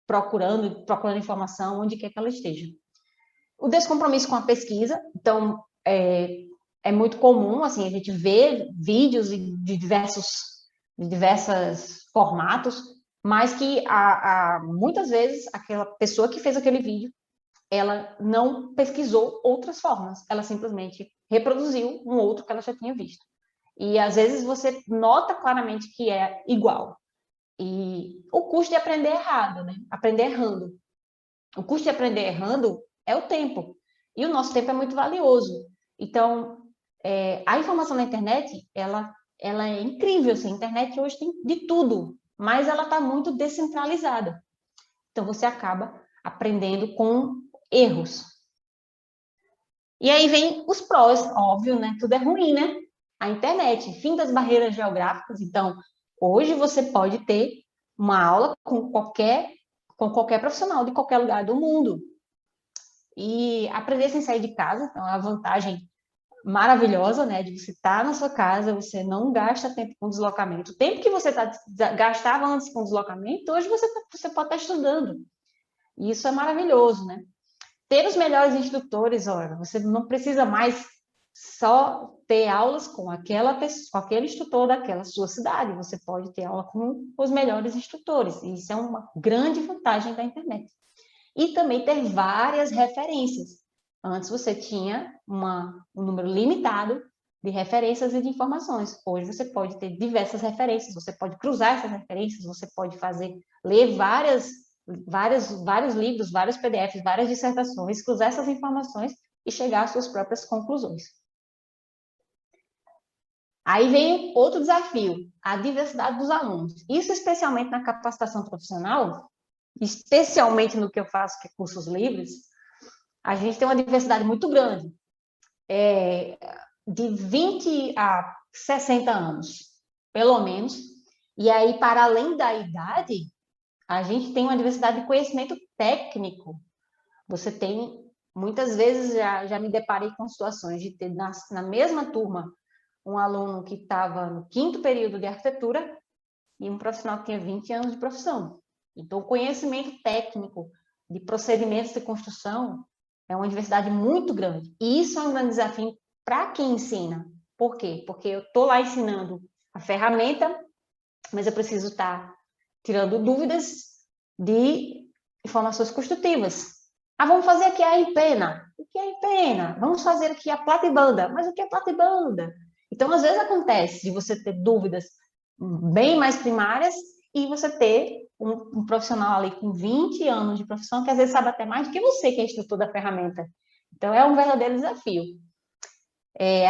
procurando informação onde quer que ela esteja. O descompromisso com a pesquisa, então, é muito comum, assim, a gente vê vídeos de diversos formatos, mas que muitas vezes aquela pessoa que fez aquele vídeo, ela não pesquisou outras formas, ela simplesmente reproduziu um outro que ela já tinha visto. E às vezes você nota claramente que é igual. E o custo de aprender errado, né? Aprender errando. O custo de aprender errando é o tempo. E o nosso tempo é muito valioso. Então, a informação na internet, ela é incrível. Assim, a internet hoje tem de tudo, mas ela está muito descentralizada. Então, você acaba aprendendo com erros. E aí vem os prós, óbvio, né? Tudo é ruim, né? A internet, fim das barreiras geográficas. Então, hoje você pode ter uma aula com qualquer profissional de qualquer lugar do mundo. E aprender sem sair de casa, então é uma vantagem maravilhosa, né? De você estar na sua casa, você não gasta tempo com deslocamento. O tempo que você gastava antes com deslocamento, hoje você pode estar estudando. E isso é maravilhoso, né? Ter os melhores instrutores, olha, você não precisa mais só ter aulas com aquele instrutor daquela sua cidade, você pode ter aula com os melhores instrutores, e isso é uma grande vantagem da internet. E também ter várias referências. Antes você tinha um número limitado de referências e de informações. Hoje você pode ter diversas referências, você pode cruzar essas referências, você pode ler vários livros, vários PDFs, várias dissertações, cruzar essas informações e chegar às suas próprias conclusões. Aí vem outro desafio, a diversidade dos alunos. Isso especialmente na capacitação profissional, especialmente no que eu faço, que é cursos livres, a gente tem uma diversidade muito grande, de 20 a 60 anos, pelo menos. E aí, para além da idade, a gente tem uma diversidade de conhecimento técnico. Você tem, muitas vezes, já me deparei com situações de ter na mesma turma um aluno que estava no 5º período de arquitetura e um profissional que tinha 20 anos de profissão. Então, o conhecimento técnico de procedimentos de construção é uma diversidade muito grande. E isso é um grande desafio para quem ensina. Por quê? Porque eu estou lá ensinando a ferramenta, mas eu preciso estar tirando dúvidas de informações construtivas. Vamos fazer aqui a empena. O que é empena? Vamos fazer aqui a platibanda. Mas o que é platibanda? Então, às vezes acontece de você ter dúvidas bem mais primárias e você ter um profissional ali com 20 anos de profissão que às vezes sabe até mais do que você, que é instrutor da ferramenta. Então, é um verdadeiro desafio.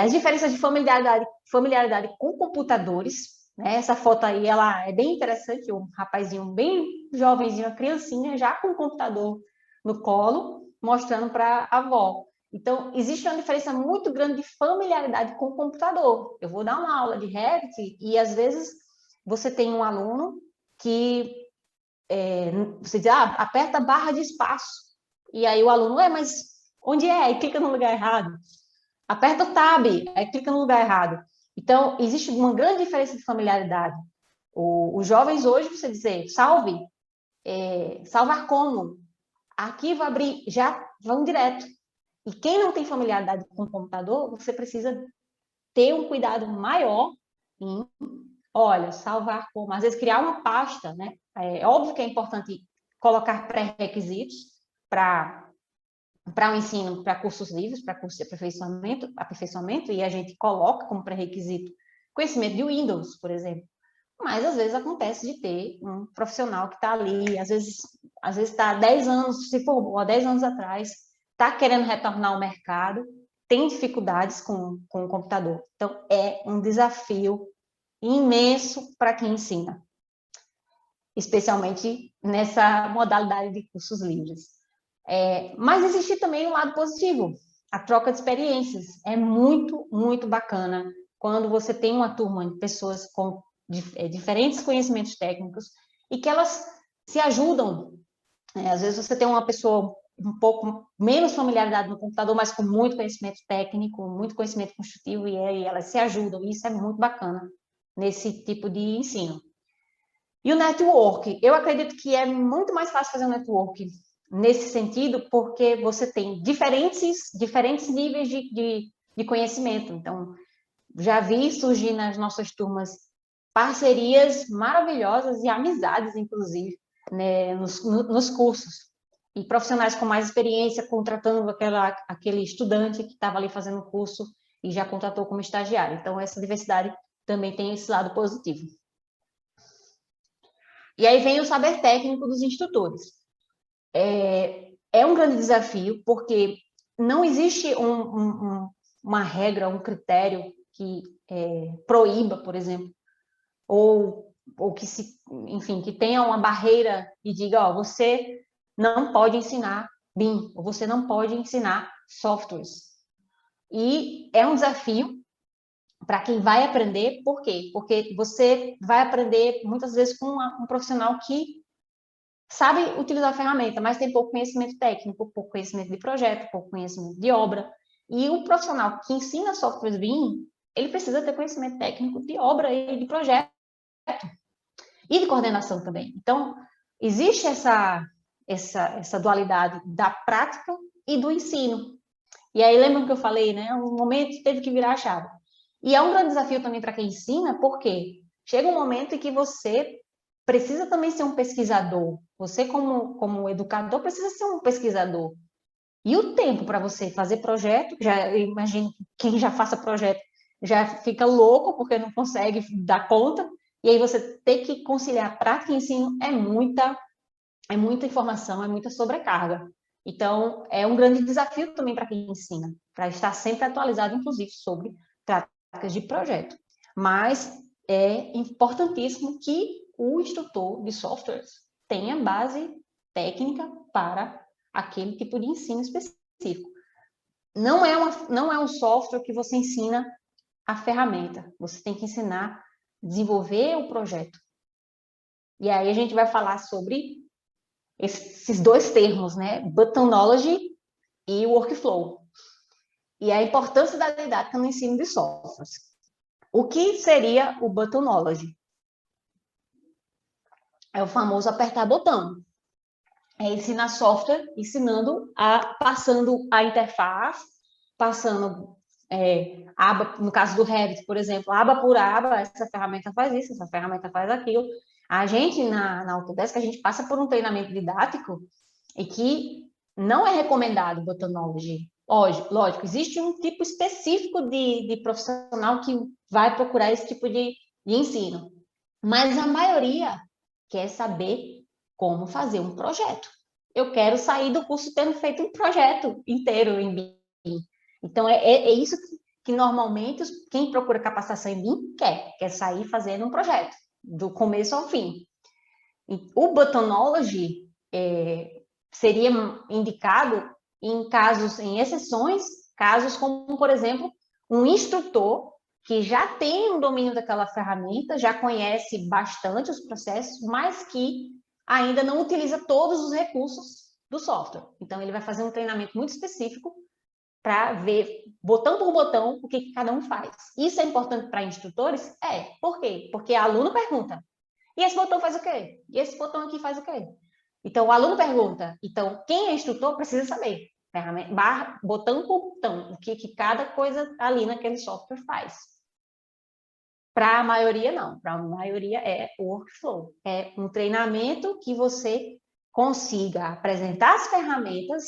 As diferenças de familiaridade com computadores, né? Essa foto aí, ela é bem interessante, um rapazinho bem jovenzinho, uma criancinha, já com o computador no colo, mostrando para a avó. Então, existe uma diferença muito grande de familiaridade com o computador. Eu vou dar uma aula de Revit e, às vezes, você tem um aluno que você diz, aperta a barra de espaço. E aí o aluno, mas onde é? E clica no lugar errado. Aperta o Tab, aí clica no lugar errado. Então, existe uma grande diferença de familiaridade. Os jovens hoje, você dizer, salvar como? Arquivo abrir, já vão direto. E quem não tem familiaridade com o computador, você precisa ter um cuidado maior em, olha, salvar como, às vezes criar uma pasta, né? É óbvio que é importante colocar pré-requisitos para o ensino, para cursos livres, para cursos de aperfeiçoamento, e a gente coloca como pré-requisito conhecimento de Windows, por exemplo. Mas, às vezes, acontece de ter um profissional que está ali, às vezes está há 10 anos, se formou há 10 anos atrás, está querendo retornar ao mercado, tem dificuldades com o computador. Então, é um desafio imenso para quem ensina. especialmente nessa modalidade de cursos livres. Mas existe também um lado positivo, a troca de experiências. É muito, muito bacana quando você tem uma turma de pessoas com diferentes conhecimentos técnicos e que elas se ajudam. Às vezes você tem uma pessoa um pouco menos familiaridade no computador, mas com muito conhecimento técnico, muito conhecimento construtivo, e aí elas se ajudam, e isso é muito bacana nesse tipo de ensino. E o network, eu acredito que é muito mais fácil fazer um network nesse sentido, porque você tem diferentes níveis de conhecimento. Então, já vi surgir nas nossas turmas parcerias maravilhosas e amizades, inclusive, né, nos cursos. E profissionais com mais experiência contratando aquele estudante que estava ali fazendo o curso e já contratou como estagiário. Então, essa diversidade também tem esse lado positivo. E aí vem o saber técnico dos instrutores. É um grande desafio, porque não existe uma regra, um critério que proíba, por exemplo, ou que enfim, que tenha uma barreira e diga, ó, você não pode ensinar BIM, ou você não pode ensinar softwares. E é um desafio para quem vai aprender, por quê? Porque você vai aprender muitas vezes com um profissional que sabe utilizar a ferramenta, mas tem pouco conhecimento técnico, pouco conhecimento de projeto, pouco conhecimento de obra. E o profissional que ensina softwares BIM, ele precisa ter conhecimento técnico de obra e de projeto e de coordenação também. Então, existe essa dualidade da prática e do ensino. E aí, lembra que eu falei, né? Um momento teve que virar a chave. E é um grande desafio também para quem ensina, porque chega um momento em que você precisa também ser um pesquisador. Você, como educador, precisa ser um pesquisador. E o tempo para você fazer projeto, já imagino que quem já faça projeto já fica louco porque não consegue dar conta. E aí você ter que conciliar prática e ensino é muita informação, é muita sobrecarga. Então, é um grande desafio também para quem ensina, para estar sempre atualizado, inclusive, sobre práticas de projeto. Mas é importantíssimo que o instrutor de softwares tenha base técnica para aquele tipo de ensino específico. Não é um software que você ensina a ferramenta, você tem que ensinar a desenvolver o projeto. E aí a gente vai falar sobre esses dois termos, né? Buttonology e workflow. E a importância da didática no ensino de softwares. O que seria o buttonology? É o famoso apertar botão. É ensinar software, passando a interface, passando aba, no caso do Revit, por exemplo, aba por aba, essa ferramenta faz isso, essa ferramenta faz aquilo. A gente, na Autodesk, a gente passa por um treinamento didático e que não é recomendado buttonology. Lógico, existe um tipo específico de profissional que vai procurar esse tipo de ensino, mas a maioria quer saber como fazer um projeto. Eu quero sair do curso tendo feito um projeto inteiro em BIM. Então, é isso que normalmente quem procura capacitação em BIM quer sair fazendo um projeto, do começo ao fim. E o buttonology seria indicado em exceções, casos como, por exemplo, um instrutor que já tem um domínio daquela ferramenta, já conhece bastante os processos, mas que ainda não utiliza todos os recursos do software. Então, ele vai fazer um treinamento muito específico para ver, botão por botão, o que cada um faz. Isso é importante para instrutores? Por quê? Porque o aluno pergunta, e esse botão faz o quê? E esse botão aqui faz o quê? Então, o aluno pergunta. Então, quem é instrutor precisa saber. Botão por botão, o que cada coisa ali naquele software faz. Para a maioria, não. Para a maioria é workflow. É um treinamento que você consiga apresentar as ferramentas,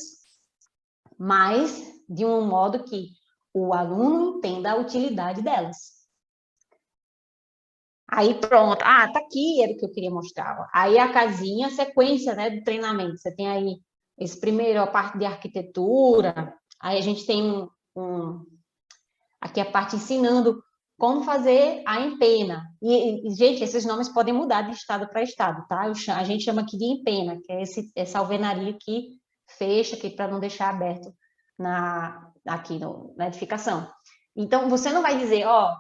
mas de um modo que o aluno entenda a utilidade delas. Aí pronto, tá aqui, era o que eu queria mostrar. Aí a casinha, a sequência, né, do treinamento. Você tem aí esse primeiro, a parte de arquitetura, aí a gente tem aqui a parte ensinando como fazer a empena. Gente, esses nomes podem mudar de estado para estado, tá? A gente chama aqui de empena, que é essa alvenaria que fecha, que para não deixar aberto aqui na edificação. Então, você não vai dizer, ó,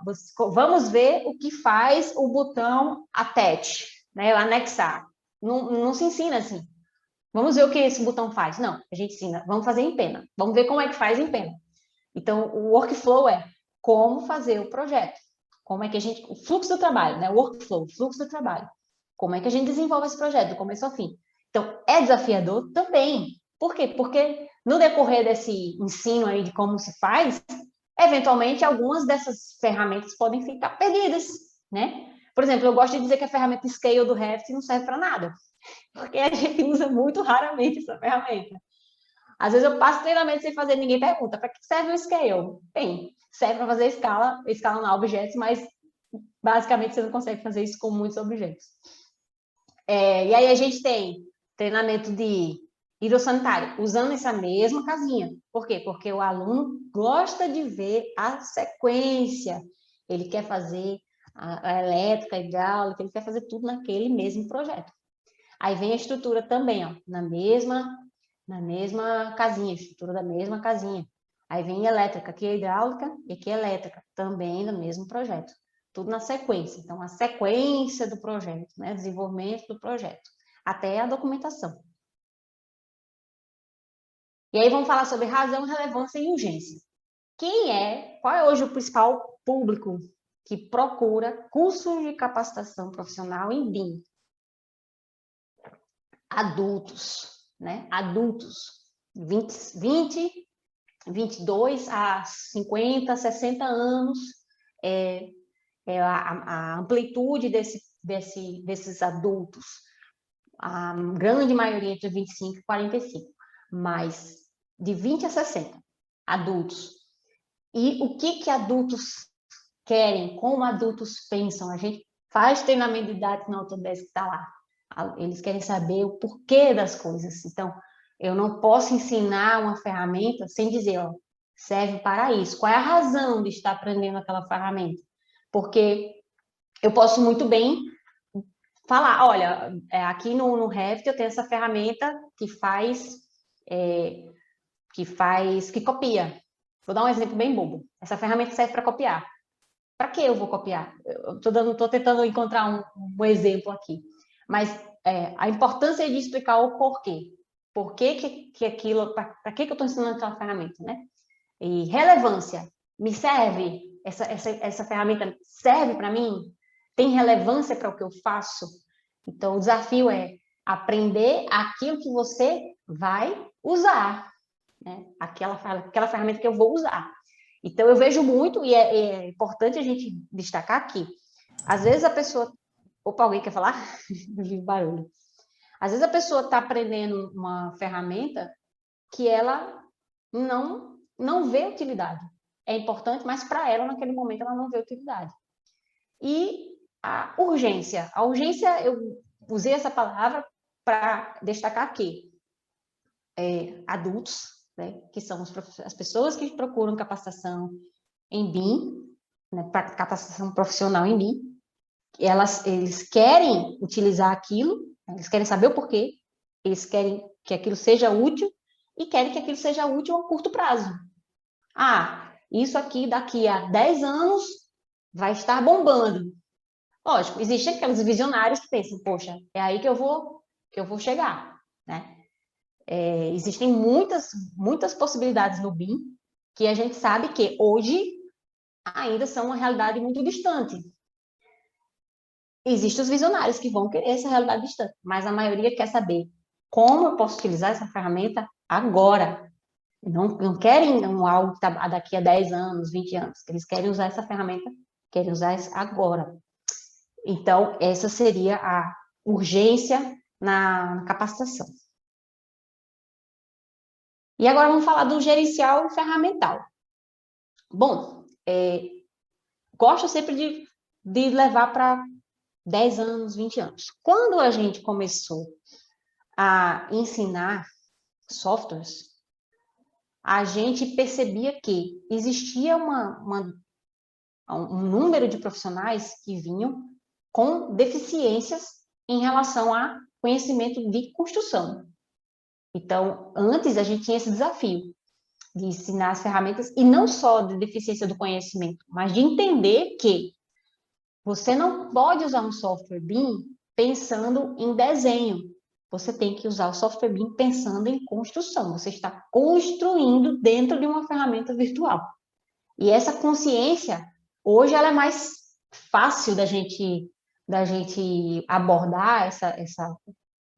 vamos ver o que faz o botão attach, né, anexar. Não se ensina assim. Vamos ver o que esse botão faz. Não, a gente ensina, vamos fazer em pena. Vamos ver como é que faz em pena. Então, o workflow é como fazer o projeto. Como é que a gente... O fluxo do trabalho, né? O workflow, o fluxo do trabalho. Como é que a gente desenvolve esse projeto, do começo ao fim. Então, é desafiador também. Por quê? Porque no decorrer desse ensino aí de como se faz, eventualmente algumas dessas ferramentas podem ficar perdidas, né? Por exemplo, eu gosto de dizer que a ferramenta Scale do Revit não serve para nada, porque a gente usa muito raramente essa ferramenta. Às vezes eu passo treinamento sem fazer, ninguém pergunta, para que serve o Scale? Bem, serve para fazer escalonar objetos, mas basicamente você não consegue fazer isso com muitos objetos. E aí a gente tem treinamento de hidrossanitário, usando essa mesma casinha. Por quê? Porque o aluno gosta de ver a sequência. Ele quer fazer a elétrica, a hidráulica, ele quer fazer tudo naquele mesmo projeto. Aí vem a estrutura também, ó, na mesma casinha, estrutura da mesma casinha. Aí vem elétrica, aqui é hidráulica e aqui é elétrica, também no mesmo projeto. Tudo na sequência. Então, a sequência do projeto, né? Desenvolvimento do projeto, até a documentação. E aí vamos falar sobre razão, relevância e urgência. Qual é hoje o principal público que procura cursos de capacitação profissional em BIM? Adultos, né? Adultos, 22 a 50, 60 anos, a amplitude desses adultos, a grande maioria entre 25 e 45, mas de 20 a 60 adultos. E o que adultos querem, como adultos pensam? A gente faz treinamento didático na Autodesk, que está lá. Eles querem saber o porquê das coisas. Então, eu não posso ensinar uma ferramenta sem dizer, ó, serve para isso. Qual é a razão de estar aprendendo aquela ferramenta? Porque eu posso muito bem falar, olha, aqui no Revit eu tenho essa ferramenta que copia. Vou dar um exemplo bem bobo. Essa ferramenta serve para copiar. Para que eu vou copiar? Eu estou tentando encontrar um exemplo aqui. Mas a importância é de explicar o porquê. Por que aquilo, para que eu estou ensinando aquela ferramenta, né? E relevância, me serve? Essa ferramenta serve para mim? Tem relevância para o que eu faço? Então, o desafio é aprender aquilo que você vai usar, né? Aquela ferramenta que eu vou usar. Então, eu vejo muito, e é importante a gente destacar aqui, às vezes a pessoa... Opa, alguém quer falar? Eu vi barulho. Às vezes a pessoa está aprendendo uma ferramenta que ela não vê utilidade. É importante, mas para ela, naquele momento, ela não vê utilidade. E a urgência. A urgência, eu usei essa palavra para destacar aqui. Adultos, né, que são as pessoas que procuram capacitação em BIM, né, para capacitação profissional em BIM, eles querem utilizar aquilo, eles querem saber o porquê, eles querem que aquilo seja útil e querem que aquilo seja útil a curto prazo. Isso aqui daqui a 10 anos vai estar bombando. Lógico, existem aqueles visionários que pensam, poxa, é aí que eu vou chegar, né? Existem muitas possibilidades no BIM que a gente sabe que hoje ainda são uma realidade muito distante. Existem os visionários que vão querer essa realidade distante, mas a maioria quer saber como eu posso utilizar essa ferramenta agora. Não querem algo que está daqui a 10 anos, 20 anos. Eles querem usar essa ferramenta, querem usar isso agora. Então, essa seria a urgência na capacitação. E agora vamos falar do gerencial e ferramental. Bom, gosto sempre de levar para 10 anos, 20 anos. Quando a gente começou a ensinar softwares, a gente percebia que existia um número de profissionais que vinham com deficiências em relação a conhecimento de construção. Então, antes a gente tinha esse desafio de ensinar as ferramentas, e não só de deficiência do conhecimento, mas de entender que você não pode usar um software BIM pensando em desenho. Você tem que usar o software BIM pensando em construção. Você está construindo dentro de uma ferramenta virtual. E essa consciência, hoje, ela é mais fácil da gente abordar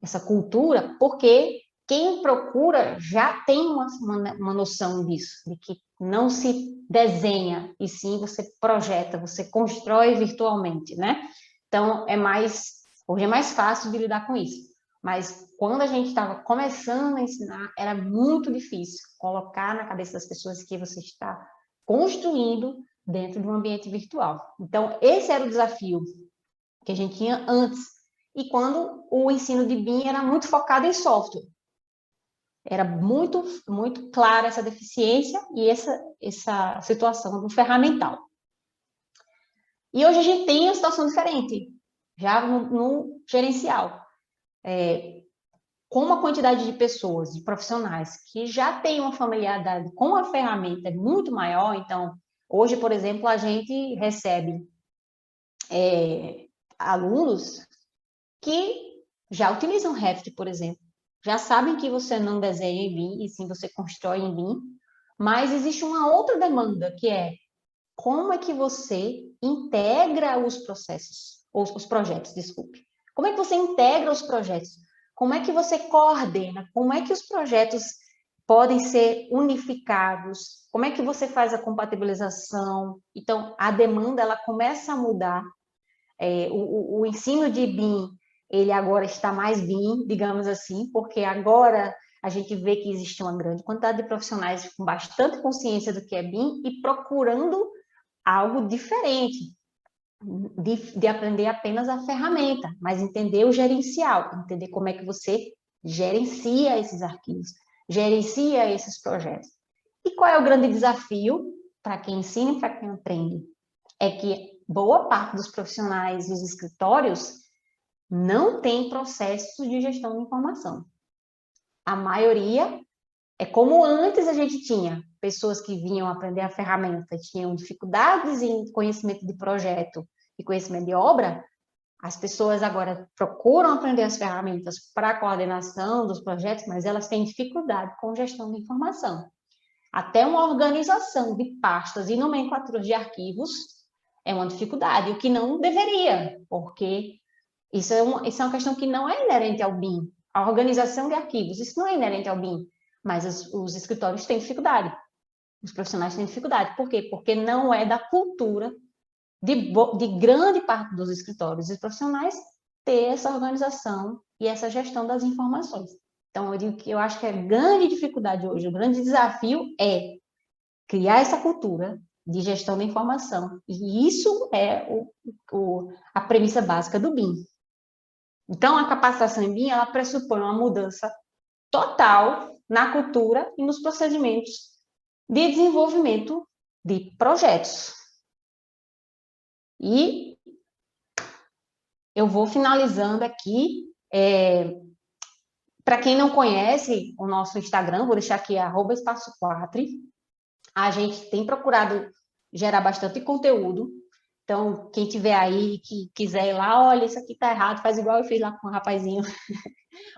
essa cultura, porque quem procura já tem uma noção disso, de que não se desenha, e sim você projeta, você constrói virtualmente, né? Então, hoje é mais fácil de lidar com isso. Mas quando a gente estava começando a ensinar, era muito difícil colocar na cabeça das pessoas que você está construindo dentro de um ambiente virtual. Então, esse era o desafio que a gente tinha antes, e quando o ensino de BIM era muito focado em software. Era muito, muito clara essa deficiência e essa situação do ferramental. E hoje a gente tem uma situação diferente, já no gerencial. Com uma quantidade de pessoas, de profissionais, que já têm uma familiaridade com a ferramenta muito maior, então, hoje, por exemplo, a gente recebe alunos que já utilizam Revit, por exemplo, já sabem que você não desenha em BIM, e sim você constrói em BIM, mas existe uma outra demanda, que é como é que você integra os processos, os projetos, desculpe. Como é que você integra os projetos? Como é que você coordena? Como é que os projetos podem ser unificados? Como é que você faz a compatibilização? Então, a demanda, ela começa a mudar. O ensino de BIM, ele agora está mais BIM, digamos assim, porque agora a gente vê que existe uma grande quantidade de profissionais com bastante consciência do que é BIM e procurando algo diferente, de aprender apenas a ferramenta, mas entender o gerencial, entender como é que você gerencia esses arquivos, gerencia esses projetos. E qual é o grande desafio para quem ensina e para quem aprende? É que boa parte dos profissionais dos escritórios não tem processo de gestão de informação. A maioria é como antes a gente tinha pessoas que vinham aprender a ferramenta, tinham dificuldades em conhecimento de projeto e conhecimento de obra, as pessoas agora procuram aprender as ferramentas para a coordenação dos projetos, mas elas têm dificuldade com gestão de informação. Até uma organização de pastas e nomenclaturas de arquivos é uma dificuldade, o que não deveria, porque isso é uma questão que não é inerente ao BIM. A organização de arquivos, isso não é inerente ao BIM, mas os escritórios têm dificuldade, os profissionais têm dificuldade. Por quê? Porque não é da cultura de grande parte dos escritórios e profissionais ter essa organização e essa gestão das informações. Então, eu digo que eu acho que a grande dificuldade hoje, o grande desafio é criar essa cultura de gestão da informação. E isso é a premissa básica do BIM. Então, a capacitação em BIM, ela pressupõe uma mudança total na cultura e nos procedimentos de desenvolvimento de projetos. E eu vou finalizando aqui. Para quem não conhece o nosso Instagram, vou deixar aqui @espaço4. A gente tem procurado gerar bastante conteúdo. Então, quem tiver aí que quiser ir lá, olha, isso aqui está errado, faz igual eu fiz lá com o rapazinho.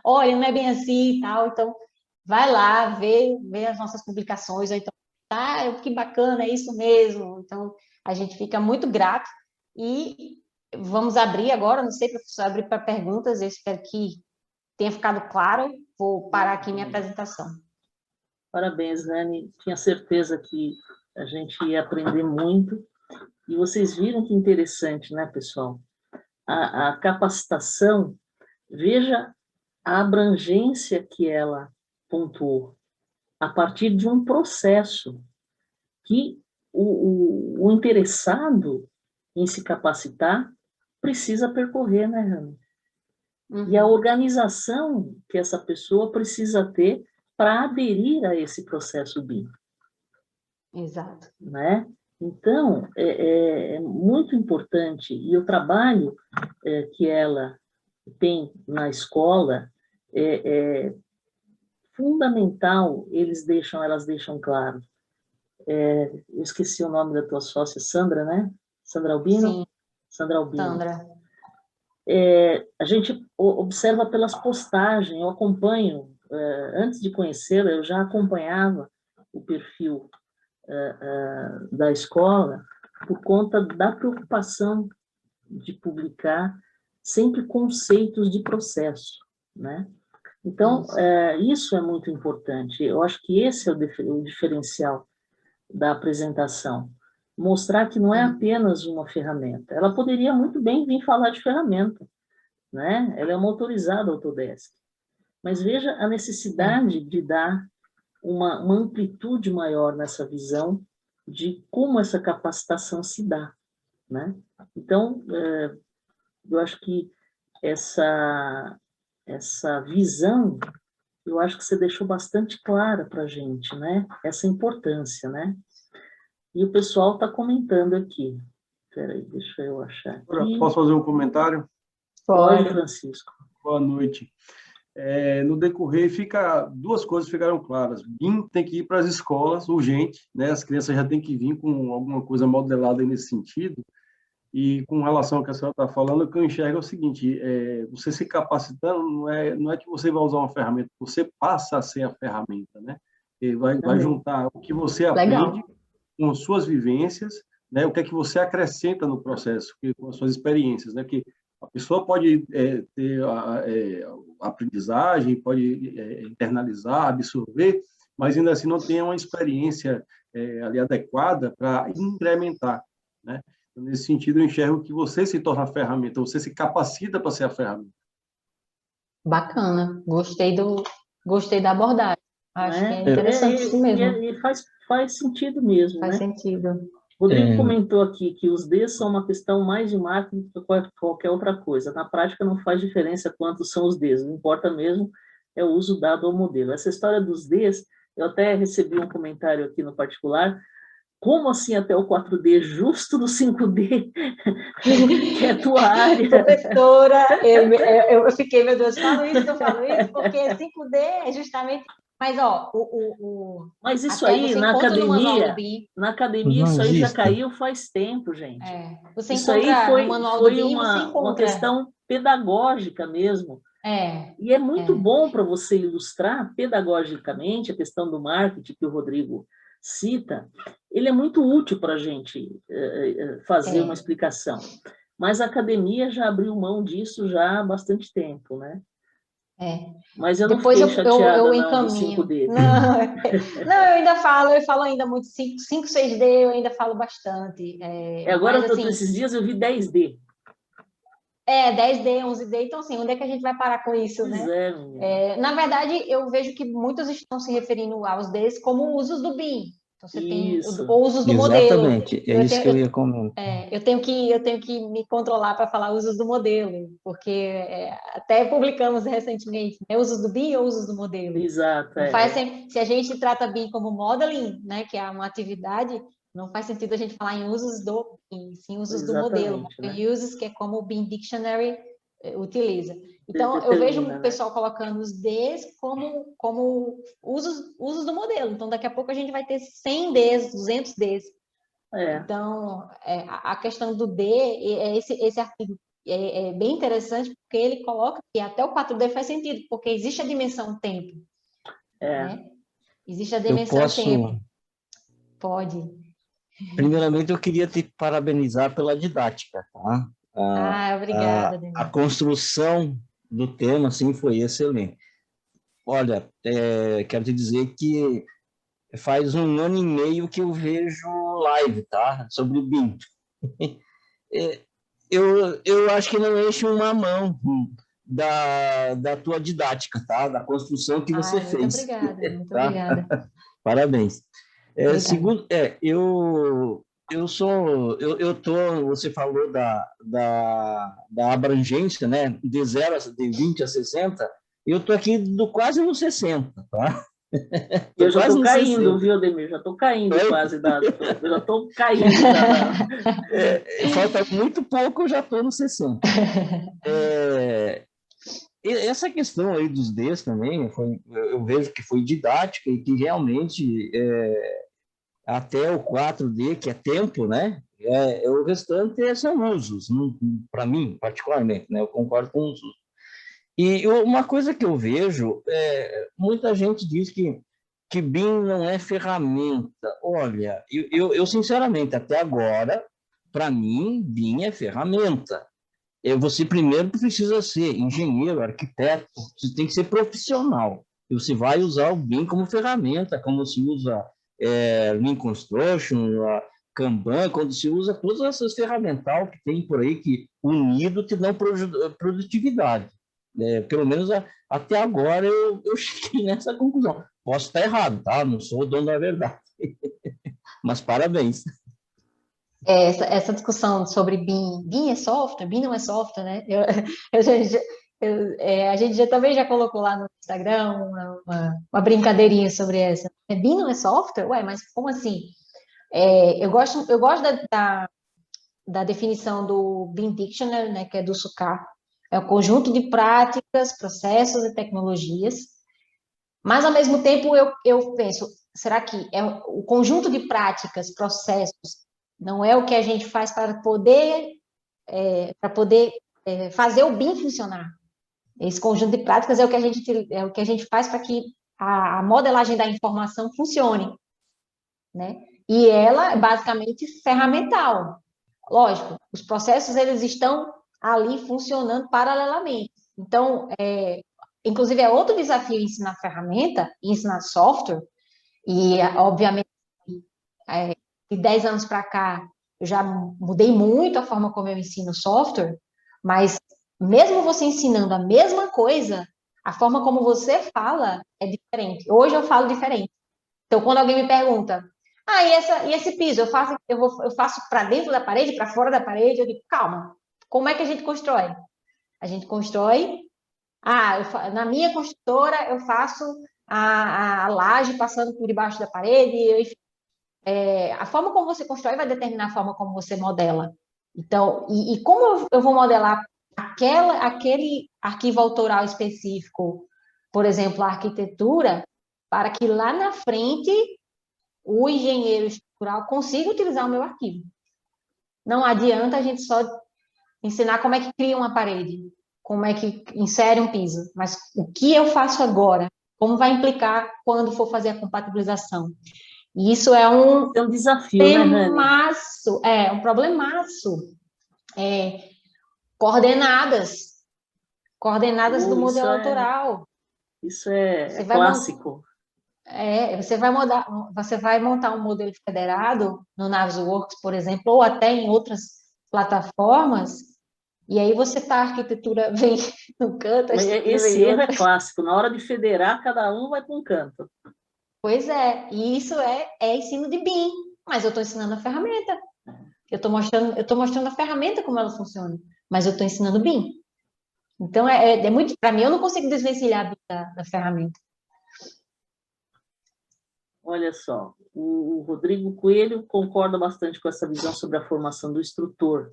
Olha, não é bem assim e tal. Então, vai lá, vê as nossas publicações, ou então, que bacana, é isso mesmo. Então, a gente fica muito grato. E vamos abrir agora, não sei, professor, abrir para perguntas, eu espero que tenha ficado claro. Vou parar aqui minha apresentação. Parabéns, Rani. Tinha certeza que a gente ia aprender muito. E vocês viram que interessante, né, pessoal? A capacitação, veja a abrangência que ela pontuou, a partir de um processo que o interessado em se capacitar precisa percorrer, né, Rani? Uhum. E a organização que essa pessoa precisa ter para aderir a esse processo BIM. Exato. Né? Então, é muito importante, e o trabalho que ela tem na escola é fundamental, elas deixam claro. Eu esqueci o nome da tua sócia, Sandra, né? Sandra Albino? Sim, Sandra Albino. Sandra. A gente observa pelas postagens, eu acompanho, antes de conhecê-la, eu já acompanhava o perfil da escola por conta da preocupação de publicar sempre conceitos de processo, né? Então, isso é muito importante. Eu acho que esse é o diferencial da apresentação. Mostrar que não é apenas uma ferramenta. Ela poderia muito bem vir falar de ferramenta, né? Ela é uma autorizada Autodesk. Mas veja a necessidade de dar uma amplitude maior nessa visão de como essa capacitação se dá, né? Então, eu acho que essa visão, eu acho que você deixou bastante clara para a gente, né? Essa importância, né? E o pessoal está comentando aqui. Espera aí, deixa eu achar aqui. Posso fazer um comentário? Pode, Francisco. Boa noite. No decorrer, duas coisas ficaram claras. BIM tem que ir para as escolas, urgente, né? As crianças já têm que vir com alguma coisa modelada nesse sentido. E com relação ao que a senhora está falando, o que eu enxergo é o seguinte, você se capacitando, não é que você vai usar uma ferramenta, você passa a ser a ferramenta, né? E vai juntar o que você aprende com as suas vivências, né? O que é que você acrescenta no processo, com as suas experiências, né? Que a pessoa pode ter a aprendizagem, pode internalizar, absorver, mas ainda assim não tem uma experiência ali adequada para incrementar, né? Nesse sentido, eu enxergo que você se torna a ferramenta, você se capacita para ser a ferramenta. Bacana, gostei da abordagem. Acho que é interessante isso mesmo. E faz sentido mesmo, Faz né? sentido. Rodrigo comentou aqui que os Ds são uma questão mais de marketing do que qualquer outra coisa. Na prática, não faz diferença quantos são os Ds. O que importa mesmo é o uso dado ao modelo. Essa história dos Ds, eu até recebi um comentário aqui no particular. Como assim até o 4D, justo no 5D, que é a tua área? Professora, eu fiquei, meu Deus, falo isso, porque 5D é justamente... Mas, ó, Mas isso aí, na academia isso aí já caiu faz tempo, gente. Você isso aí foi uma questão pedagógica mesmo. E é muito bom para você ilustrar pedagogicamente a questão do marketing que o Rodrigo cita, ele é muito útil para a gente fazer uma explicação. Mas a academia já abriu mão disso já há bastante tempo, né? Mas eu não fiquei chateada eu não, do 5D. Não, eu falo ainda muito 5, 6D, eu ainda falo bastante. Agora, assim, esses dias eu vi 10D. 10D, 11D, então assim, onde é que a gente vai parar com isso, né? Na verdade, eu vejo que muitos estão se referindo aos Ds como usos do BIM. Então, você tem ou usos do modelo. Exatamente, isso que eu ia comentar. Eu tenho que me controlar para falar usos do modelo, porque até publicamos recentemente, né, usos do BIM ou usos do modelo. Exato. Se a gente trata BIM como modeling, né, que é uma atividade, não faz sentido a gente falar em usos do BIM, sim usos do modelo. Né? Uses, que é como o BIM Dictionary utiliza. Então, eu vejo o pessoal colocando os Ds como usos do modelo. Então, daqui a pouco a gente vai ter 100 Ds, 200 Ds. Então, a questão do D, esse artigo é bem interessante, porque ele coloca que até o 4D faz sentido, porque existe a dimensão tempo. Né? Existe a dimensão tempo. Pode. Primeiramente, eu queria te parabenizar pela didática, tá? Obrigada, Denise. A construção do tema, assim, foi excelente. Olha, quero te dizer que faz 1 ano e meio que eu vejo live, tá? Sobre BIM. Eu acho que não enche uma mão da tua didática, tá? Da construção que você fez. Muito obrigada. Parabéns. Segundo, você falou da abrangência, né? De 20 a 60, eu estou aqui quase no 60, tá? Eu já quase estou nos caindo, 60. viu, Ademir? Já estou caindo Oi? quase. Eu já estou caindo. Falta muito pouco, eu já estou nos 60. E essa questão aí dos Ds também, eu vejo que foi didática e que realmente até o 4D, que é tempo, né? O restante são usos, para mim, particularmente, né? Eu concordo com os usos. E uma coisa que eu vejo, muita gente diz que BIM não é ferramenta. Olha, eu sinceramente, até agora, para mim, BIM é ferramenta. Você primeiro precisa ser engenheiro, arquiteto, você tem que ser profissional. E você vai usar o BIM como ferramenta, como se usa Lean Construction, a Kanban, quando se usa todas essas ferramental que tem por aí que unido te dão produtividade. Pelo menos até agora eu cheguei nessa conclusão. Posso estar errado, tá? Não sou o dono da verdade. Mas parabéns. Essa discussão sobre BIM é software, BIM não é software, né? A gente também já colocou lá no Instagram uma brincadeirinha sobre essa. BIM não é software? Ué, mas como assim? Eu gosto da definição do BIM Dictionary, né, que é do Sucar. É o conjunto de práticas, processos e tecnologias. Mas, ao mesmo tempo, eu penso, será que o conjunto de práticas, processos, não é o que a gente faz para poder fazer o BIM funcionar? Esse conjunto de práticas é o que a gente faz para que a modelagem da informação funcione, né? E ela é basicamente ferramental. Lógico, os processos eles estão ali funcionando paralelamente. Então, inclusive é outro desafio ensinar ferramenta, ensinar software, e obviamente de 10 anos para cá eu já mudei muito a forma como eu ensino software, mas mesmo você ensinando a mesma coisa, a forma como você fala é diferente. Hoje eu falo diferente. Então, quando alguém me pergunta, e esse piso, eu faço para dentro da parede, para fora da parede, eu digo, calma, como é que a gente constrói? A gente constrói, na minha construtora eu faço a laje passando por debaixo da parede, enfim, a forma como você constrói vai determinar a forma como você modela. Então, e como eu vou modelar aquele arquivo autoral específico, por exemplo, a arquitetura, para que lá na frente o engenheiro estrutural consiga utilizar o meu arquivo. Não adianta a gente só ensinar como é que cria uma parede, como é que insere um piso, mas o que eu faço agora, como vai implicar quando for fazer a compatibilização. E isso é um desafio, né, Rani? Um problemaço. Coordenadas do modelo autoral. Isso é clássico. Você vai montar um modelo federado no Navisworks, por exemplo, ou até em outras plataformas, e aí a arquitetura vem no canto, esse erro é clássico. Na hora de federar, cada um vai para um canto. Pois é, e isso é ensino de BIM, mas eu estou ensinando a ferramenta. Eu estou mostrando a ferramenta como ela funciona, mas eu estou ensinando BIM. Então, é muito... Para mim, eu não consigo desvencilhar da ferramenta. Olha só, o Rodrigo Coelho concorda bastante com essa visão sobre a formação do instrutor.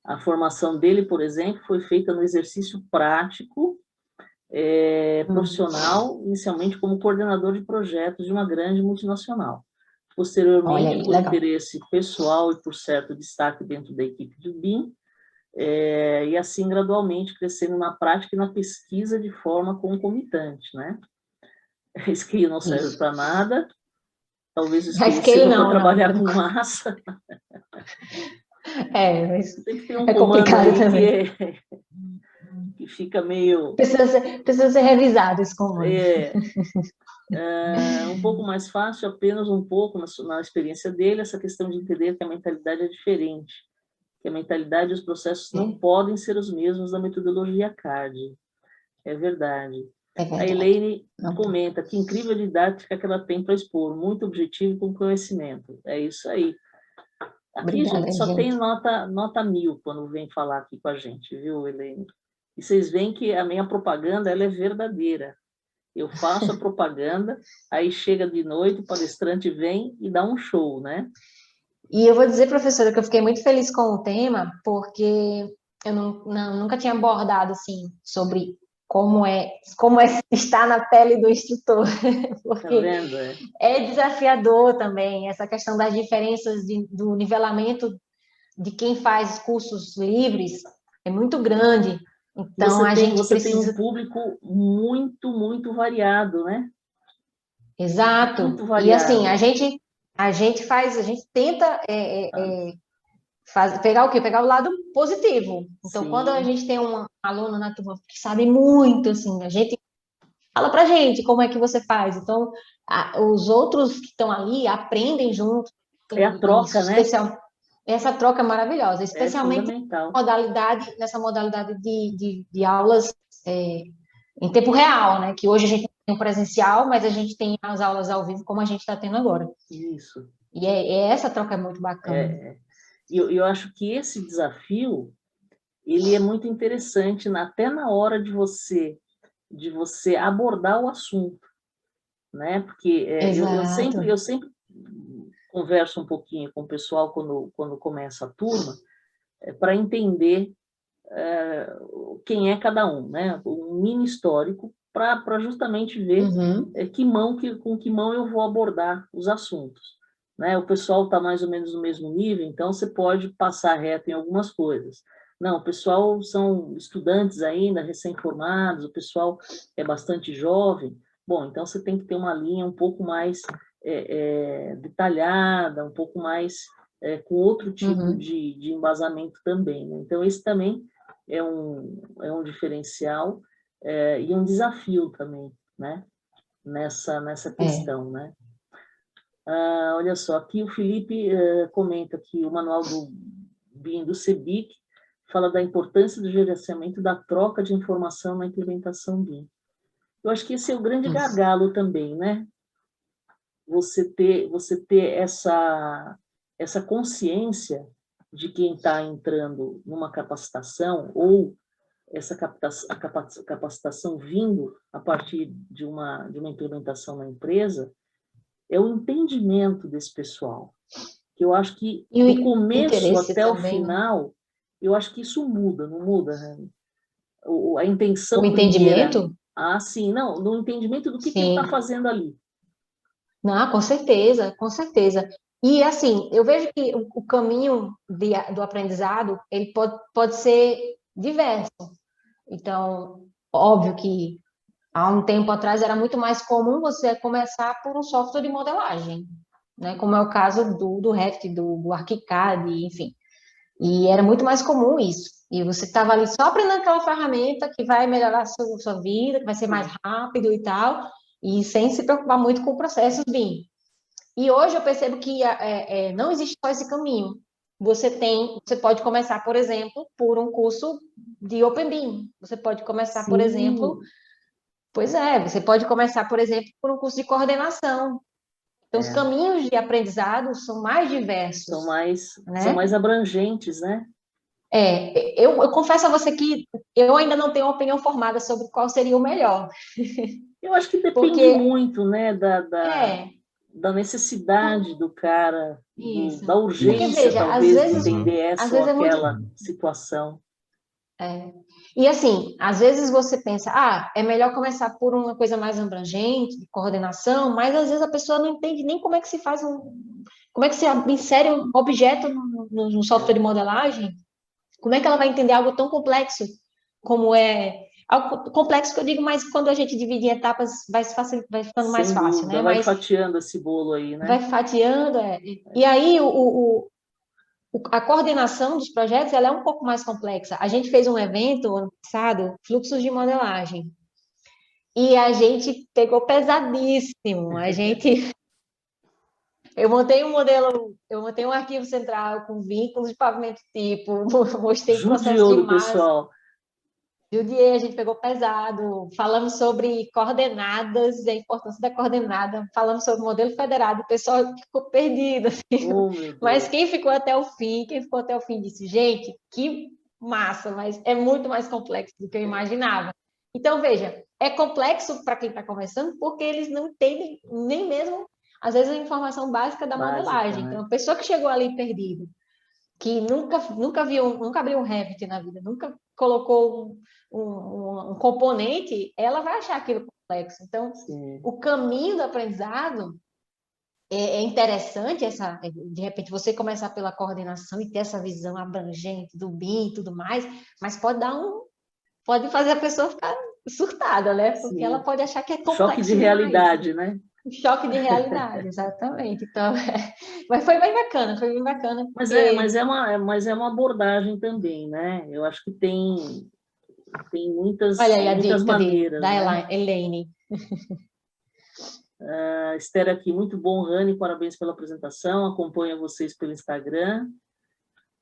A formação dele, por exemplo, foi feita no exercício prático, profissional, inicialmente como coordenador de projetos de uma grande multinacional. Posteriormente, por interesse pessoal e por certo destaque dentro da equipe de BIM, e assim gradualmente crescendo na prática e na pesquisa de forma concomitante, né? Scale não serve para nada, talvez o Scale sirva para trabalhar com massa. Mas tem que ter um comando aí que fica meio... Precisa ser revisado esse comando. Um pouco mais fácil, apenas um pouco, na experiência dele, essa questão de entender que a mentalidade é diferente, que a mentalidade e os processos não podem ser os mesmos da metodologia CAD. É verdade. A Elaine comenta que incrível didática que ela tem para expor, muito objetivo com conhecimento. É isso aí. Aqui, gente, só tem nota 1000 quando vem falar aqui com a gente, viu, Elaine? E vocês veem que a minha propaganda ela é verdadeira. Eu faço a propaganda, aí chega de noite, o palestrante vem e dá um show, né? E eu vou dizer, professora, que eu fiquei muito feliz com o tema, porque eu nunca tinha abordado, assim, sobre como é estar na pele do instrutor, Tá porque vendo? É. é desafiador também, essa questão das diferenças do nivelamento de quem faz cursos livres é muito grande. Então, a gente Você tem um precisa... público muito, muito variado, né? Exato. Muito E assim, variado. a gente tenta pegar o quê? Pegar o lado positivo. Então, quando a Sim, gente tem um aluno na turma que sabe muito, assim, a gente fala pra gente como é que você faz. Então, os outros que estão ali aprendem junto. é a E isso, troca, né? essa troca é maravilhosa, É especialmente fundamental. nessa modalidade de aulas em tempo real, né? Que hoje a gente tem o presencial, mas a gente tem as aulas ao vivo, como a gente está tendo agora. Isso. E essa troca é muito bacana. E eu acho que esse desafio, ele é muito interessante, até na hora de você abordar o assunto, né? Porque Exato. eu sempre converso um pouquinho com o pessoal quando começa a turma, para entender quem é cada um, né? Um mini histórico, para justamente ver Uhum. com que mão eu vou abordar os assuntos. Né? O pessoal está mais ou menos no mesmo nível, então você pode passar reto em algumas coisas. Não, o pessoal são estudantes ainda, recém-formados, o pessoal é bastante jovem. Bom, então você tem que ter uma linha um pouco mais detalhada, um pouco mais com outro tipo Uhum. de embasamento também. Né? Então, esse também é um diferencial e um desafio também, né? Nessa É. questão, né? Olha só, aqui o Felipe comenta que o manual do BIM do CEBIC fala da importância do gerenciamento da troca de informação na implementação BIM. Eu acho que esse é o grande Isso. gargalo também, né? Você ter essa consciência de quem está entrando numa capacitação ou essa capacitação vindo a partir de uma implementação na empresa, é o entendimento desse pessoal. Que eu acho que E do o começo interesse até o também, né? final, eu acho que isso muda, não muda, né? A O intenção primeira, entendimento? sim, não, no entendimento do que ele está Sim. fazendo ali. Não, com certeza, com certeza. E assim, eu vejo que o caminho do aprendizado, ele pode ser diverso. Então, óbvio que há um tempo atrás era muito mais comum você começar por um software de modelagem, né? Como é o caso do Revit, do ArchiCAD, enfim. E era muito mais comum isso. E você estava ali só aprendendo aquela ferramenta que vai melhorar a sua vida, que vai ser mais Sim, rápido e tal, e sem se preocupar muito com processos BIM. E hoje eu percebo que não existe só esse caminho. Você pode começar, por exemplo, por um curso de Open BIM. Você pode começar, por exemplo, sim, você pode começar, por exemplo, por um curso de coordenação. Então, os é, caminhos de aprendizado são mais diversos, são né? mais abrangentes, né? Eu confesso a você que eu ainda não tenho uma opinião formada sobre qual seria o melhor, Eu acho que depende porque muito, né, é da necessidade do cara, isso. da Porque urgência, veja, talvez, de entender às essa ou vezes é muito. aquela situação. E assim, às vezes você pensa, é melhor começar por uma coisa mais abrangente, de coordenação, mas às vezes a pessoa não entende nem como é que se faz como é que se insere um objeto no software de É. modelagem. Como é que ela vai entender algo tão complexo como algo complexo que eu digo, mas quando a gente divide em etapas vai ficando mais Sem fácil, dúvida, né? vai Mas fatiando esse bolo aí, vai né? fatiando. E aí a coordenação dos projetos ela é um pouco mais complexa. A gente fez um evento ano passado, fluxos de modelagem, e a gente pegou pesadíssimo. Eu montei um arquivo central com vínculos de pavimento tipo, mostrei processo Judiou de do massa. pessoal. Judiei, a gente pegou pesado, falamos sobre coordenadas, a importância da coordenada, falamos sobre modelo federado, o pessoal ficou perdido, assim. Oh, meu Mas Deus. quem ficou até o fim disse, gente, que massa, mas é muito mais complexo do que eu imaginava. Então, veja, é complexo para quem está começando, porque eles não entendem nem mesmo, às vezes, a informação básica da modelagem. né? Então, a pessoa que chegou ali perdida, que nunca abriu um Revit na vida, nunca colocou um componente, ela vai achar aquilo complexo. Então, Sim. o caminho do aprendizado é interessante, de repente, você começar pela coordenação e ter essa visão abrangente do BIM e tudo mais, mas pode fazer a pessoa ficar surtada, né? Porque Sim. ela pode achar que é complexo Choque de demais. realidade, né? Choque de realidade, exatamente. Então, mas foi bem bacana, foi bem bacana. Mas é uma abordagem também, né? Eu acho que tem muitas, Olha aí a muitas dica maneiras, da né? Elaine. Esther aqui, muito bom, Rani, parabéns pela apresentação, acompanha vocês pelo Instagram.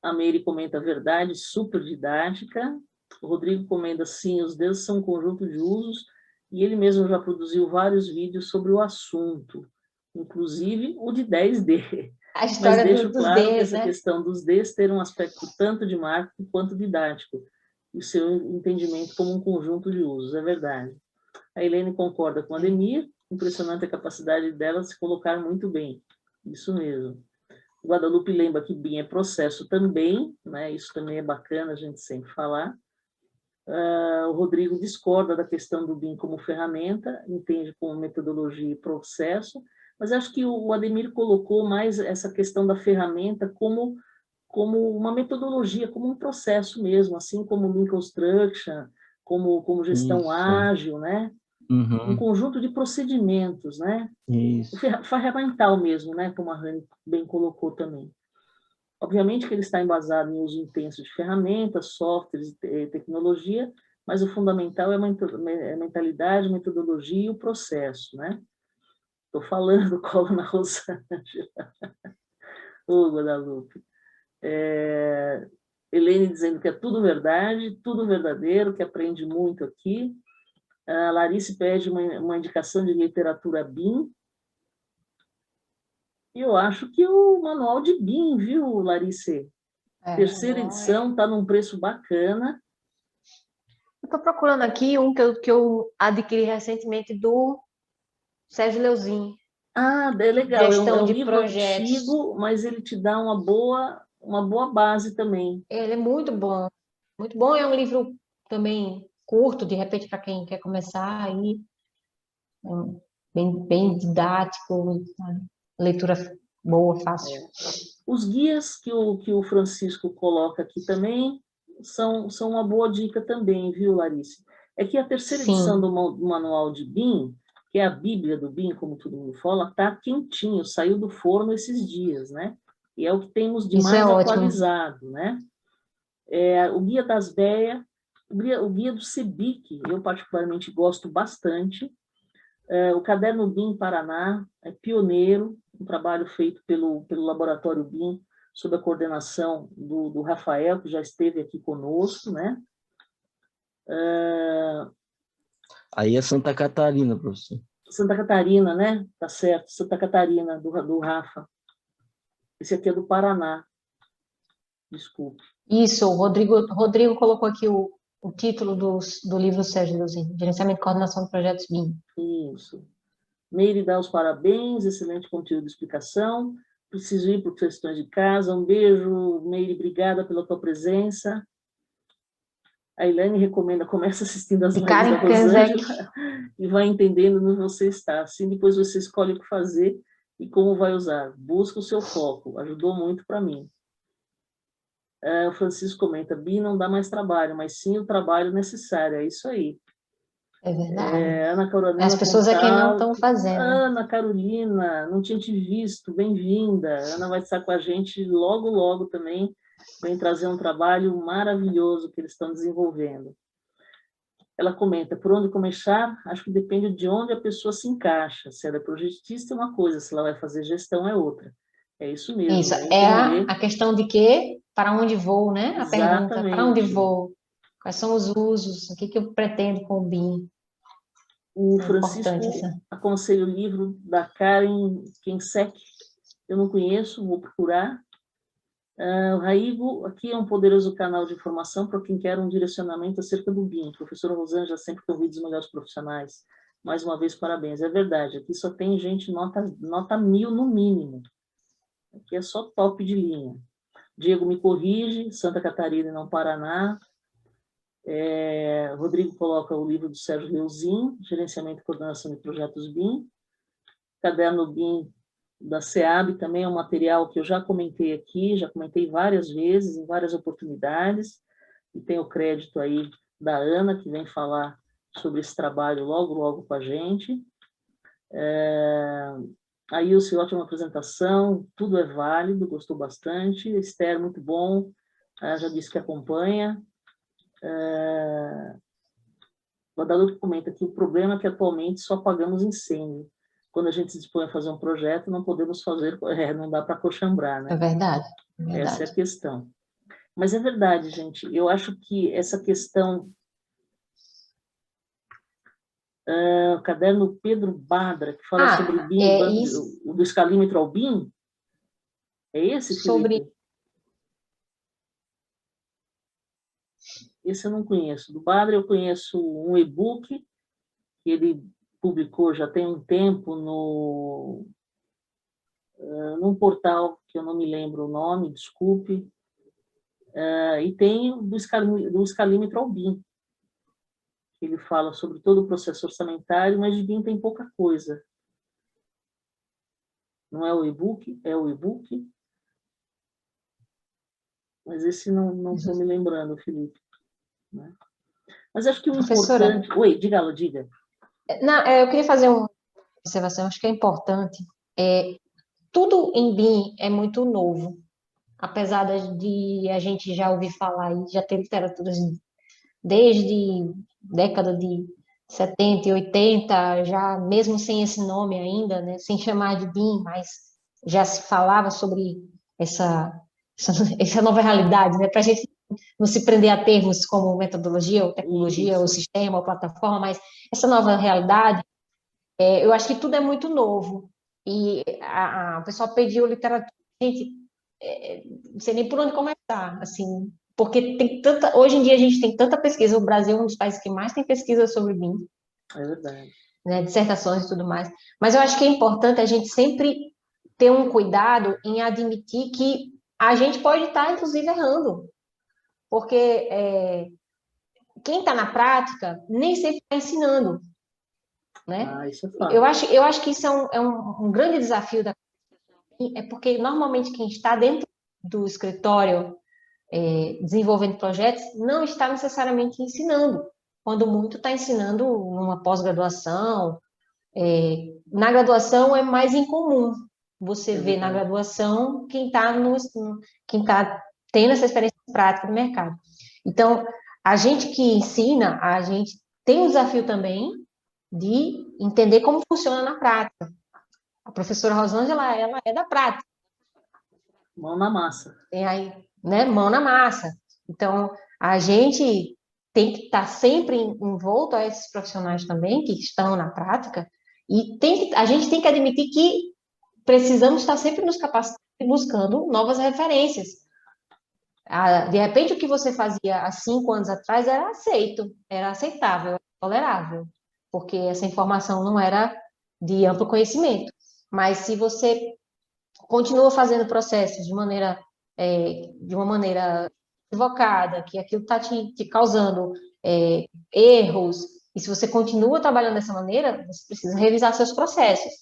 A Meire comenta a verdade, super didática. O Rodrigo comenta, sim, os dedos são um conjunto de usos, e ele mesmo já produziu vários vídeos sobre o assunto, inclusive o de 10D. A Mas história deixo dos claro que Ds, essa né? questão dos Ds ter um aspecto tanto de marketing quanto didático, e o seu entendimento como um conjunto de usos, é verdade. A Helene concorda com a Ademir, impressionante a capacidade dela de se colocar muito bem. Isso mesmo. O Guadalupe lembra que BIM é processo também, né? Isso também é bacana a gente sempre falar. O Rodrigo discorda da questão do BIM como ferramenta, entende como metodologia e processo, mas acho que o Ademir colocou mais essa questão da ferramenta como uma metodologia, como um processo mesmo, assim como Lean Construction, como gestão Isso. ágil, né? Um Uhum. conjunto de procedimentos, né? Isso. Ferramental mesmo, né? Como a Rani bem colocou também. Obviamente que ele está embasado em uso intenso de ferramentas, softwares e tecnologia, mas o fundamental é a mentalidade, a metodologia e o processo, né? Estou falando, cola na Rosângela. Ô, Guadalupe. Helene dizendo que é tudo verdade, tudo verdadeiro, que aprende muito aqui. A Larice pede uma indicação de literatura BIM. E eu acho que o manual de BIM, viu, Larice? Terceira edição, está num preço bacana. Eu estou procurando aqui um que eu adquiri recentemente do Sérgio Leozin. Ah, é legal. É Gestão um de livro projetos. antigo, mas ele te dá uma boa base também. Ele é muito bom. Muito bom. É um livro também curto, de repente, para quem quer começar aí. Bem didático, leitura boa, fácil. Os guias que o Francisco coloca aqui também são uma boa dica também, viu, Larice? É que a terceira edição do manual de BIM, que é a Bíblia do BIM, como todo mundo fala, está quentinho, saiu do forno esses dias, né? E é o que temos de Isso mais é ótimo. atualizado, né? O Guia das BEA, o Guia do CEBIC, eu particularmente gosto bastante. O Caderno BIM Paraná é pioneiro, um trabalho feito pelo Laboratório BIM, sob a coordenação do Rafael, que já esteve aqui conosco, né? Aí é Santa Catarina, professor. Santa Catarina, né? Tá certo, Santa Catarina, do Rafa. Esse aqui é do Paraná. Desculpe. Isso, o Rodrigo colocou aqui o título do livro Sérgio Leozin, Gerenciamento e Coordenação de Projetos BIM. Isso. Meire dá os parabéns, excelente conteúdo de explicação. Preciso ir por questões de casa. Um beijo, Meire, obrigada pela tua presença. A Ilane recomenda, começa assistindo as lives da Rosângela e vai entendendo onde você está. Assim, depois você escolhe o que fazer e como vai usar. Busca o seu foco. Ajudou muito para mim. O Francisco comenta, BIM não dá mais trabalho, mas sim o trabalho necessário. É isso aí. É verdade. Ana Carolina As pessoas aqui não estão fazendo. Ana Carolina, não tinha te visto, bem-vinda. Ana vai estar com a gente logo, logo também. Vem trazer um trabalho maravilhoso que eles estão desenvolvendo. Ela comenta, por onde começar? Acho que depende de onde a pessoa se encaixa. Se ela é projetista é uma coisa, se ela vai fazer gestão é outra. É isso mesmo. Isso, a questão de que, para onde vou, né? A pergunta, para onde vou? Quais são os usos? O que eu pretendo com o BIM? O Francisco aconselha o livro da Karen Kensek. Eu não conheço, vou procurar. O Raigo, aqui é um poderoso canal de informação para quem quer um direcionamento acerca do BIM. Professora Rosângela sempre convida os melhores profissionais. Mais uma vez, parabéns. É verdade, aqui só tem gente nota 1000 no mínimo. Aqui é só top de linha. Diego me corrige, Santa Catarina e não Paraná. Rodrigo coloca o livro do Sérgio Reuzinho, Gerenciamento e Coordenação de Projetos BIM. Caderno BIM da SEAB também é um material que eu já comentei aqui, já comentei várias vezes, em várias oportunidades, e tem o crédito aí da Ana, que vem falar sobre esse trabalho logo, logo com a gente. A Ilse, ótima apresentação, tudo é válido, gostou bastante. Esther, muito bom, já disse que acompanha. O Adalto comenta que o problema é que atualmente só apagamos incêndio. Quando a gente se dispõe a fazer um projeto, não podemos fazer, não dá para coxambrar, né? É verdade, é verdade. Essa é a questão. Mas é verdade, gente, eu acho que essa questão... o caderno Pedro Badra, que fala sobre BIM, do escalímetro ao BIM, é esse, Felipe? Sobre... Esse eu não conheço. Do Badra eu conheço um e-book, que ele publicou já tem um tempo num portal, que eu não me lembro o nome, desculpe, e tem do escalímetro ao BIM, que ele fala sobre todo o processo orçamentário, mas de BIM tem pouca coisa. Não é o e-book? É o e-book? Mas esse não estou me lembrando, Felipe. Né? Mas acho que o Professora, importante... Oi, diga. Não, eu queria fazer uma observação, acho que é importante. Tudo em BIM é muito novo, apesar de a gente já ouvir falar e já ter literaturas desde década de 70 e 80, já mesmo sem esse nome ainda, né, sem chamar de BIM, mas já se falava sobre essa nova realidade, né, para a gente não se prender a termos como metodologia, ou tecnologia, ou sistema, ou plataforma, mas essa nova realidade, eu acho que tudo é muito novo. E o pessoal pediu literatura, gente, não sei nem por onde começar, assim, porque tem hoje em dia a gente tem tanta pesquisa, o Brasil é um dos países que mais tem pesquisa sobre BIM. É verdade. Né, dissertações e tudo mais. Mas eu acho que é importante a gente sempre ter um cuidado em admitir que a gente pode estar, inclusive, errando. Porque quem está na prática nem sempre está ensinando. Né? Isso é fato. Eu acho que isso é um grande desafio da é porque normalmente quem está dentro do escritório desenvolvendo projetos não está necessariamente ensinando, quando muito está ensinando numa pós-graduação. Na graduação é mais incomum você ver na graduação quem está tendo essa experiência prática no mercado. Então, a gente que ensina, a gente tem um desafio também de entender como funciona na prática. A professora Rosângela, ela é da prática. Mão na massa. Tem aí, né, mão na massa. Então, a gente tem que estar sempre envolto a esses profissionais também, que estão na prática, e a gente tem que admitir que precisamos estar sempre nos capacitando e buscando novas referências. De repente, o que você fazia há 5 anos atrás era aceito, era aceitável, era tolerável, porque essa informação não era de amplo conhecimento. Mas se você continua fazendo processos de uma maneira equivocada, que aquilo está te causando erros, e se você continua trabalhando dessa maneira, você precisa revisar seus processos.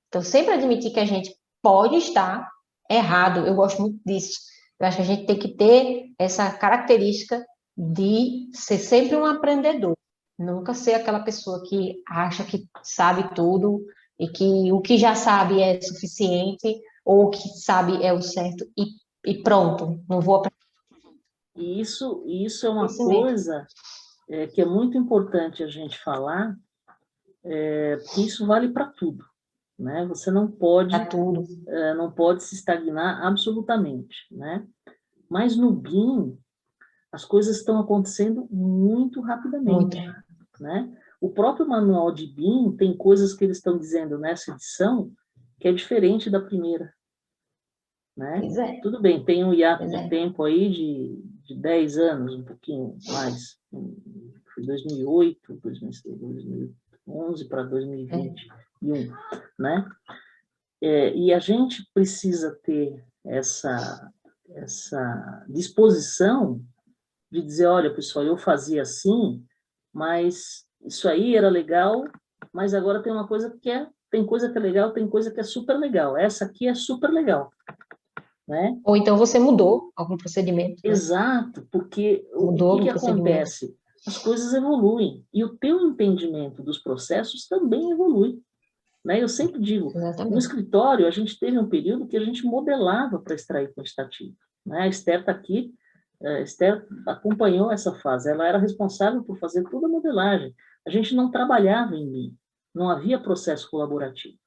Então, sempre admitir que a gente pode estar errado, eu gosto muito disso. Eu acho que a gente tem que ter essa característica de ser sempre um aprendedor, nunca ser aquela pessoa que acha que sabe tudo e que o que já sabe é suficiente ou o que sabe é o certo e pronto, não vou aprender. E isso é uma coisa que é muito importante a gente falar, porque isso vale para tudo, né? Você não pode se estagnar absolutamente, né? Mas no BIM as coisas estão acontecendo muito rapidamente, né? O próprio manual de BIM tem coisas que eles estão dizendo nessa edição que é diferente da primeira. né? Pois é. Tudo bem, tem um hiato Pois de é. tempo aí de 10 anos, um pouquinho mais. Foi 2008, 2011 para 2021, né? E a gente precisa ter essa disposição de dizer, olha, pessoal, eu fazia assim, mas isso aí era legal, mas agora tem uma coisa que tem coisa que é legal, tem coisa que é super legal. Essa aqui é super legal, né? Ou então você mudou algum procedimento, né? Exato, porque o Mudou que algum que procedimento. acontece? As coisas evoluem e o teu entendimento dos processos também evolui, né? Eu sempre digo, no Exatamente. escritório a gente teve um período que a gente modelava para extrair quantitativo, né? A Esther está aqui, a Esther acompanhou essa fase, ela era responsável por fazer toda a modelagem. A gente não trabalhava em Lean, não havia processo colaborativo,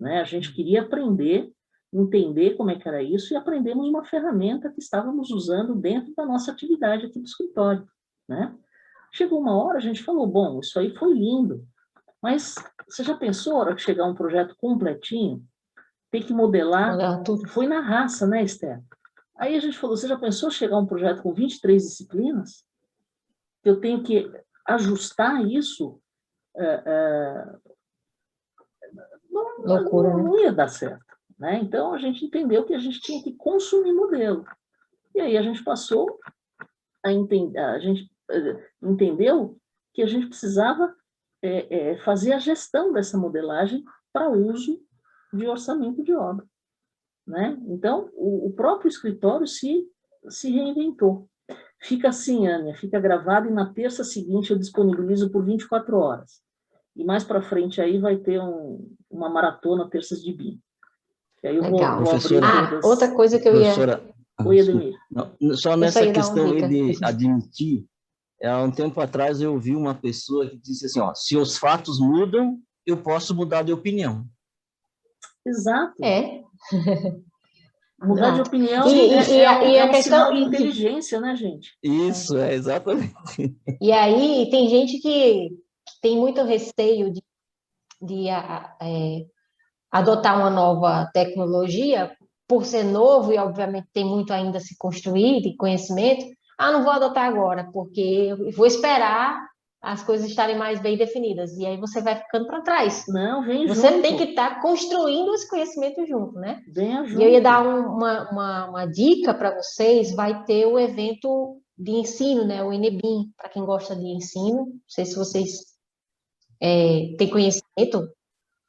né? A gente queria aprender, entender como é que era isso e aprendemos uma ferramenta que estávamos usando dentro da nossa atividade aqui do escritório, né? Chegou uma hora, a gente falou, bom, isso aí foi lindo, mas você já pensou, a hora que chegar um projeto completinho, ter que modelar? Modelar tudo. Foi na raça, né, Esther? Aí a gente falou, você já pensou chegar um projeto com 23 disciplinas? Eu tenho que ajustar isso? Loucura, né? Não ia dar certo, né? Então, a gente entendeu que a gente tinha que consumir modelo. E aí a gente passou a entender, a gente entendeu que a gente precisava fazer a gestão dessa modelagem para uso de orçamento de obra, né? Então, o próprio escritório se reinventou. Fica assim, Ania, fica gravado e na terça seguinte eu disponibilizo por 24 horas. E mais para frente aí vai ter uma maratona terças de BIM. E aí eu vou Legal. abrir Professora, todas. Outra coisa que eu ia... professora, Oi, Ademir. não, só Eu só nessa ia dar uma questão aí dica. de admitir, há um tempo atrás eu ouvi uma pessoa que disse assim, ó, se os fatos mudam, eu posso mudar de opinião. Exato. É. Mudar de Exato. opinião E a um questão... sinal de inteligência, né, gente? Isso, exatamente. E aí tem gente que tem muito receio de adotar uma nova tecnologia por ser novo e, obviamente, tem muito ainda a se construir de conhecimento. Ah, não vou adotar agora, porque eu vou esperar as coisas estarem mais bem definidas. E aí você vai ficando para trás. Não, vem Você junto. tem que estar construindo esse conhecimento junto, né? Venha junto. E eu ia dar uma dica para vocês, vai ter o evento de ensino, né? O Enebim, para quem gosta de ensino. Não sei se vocês têm conhecimento,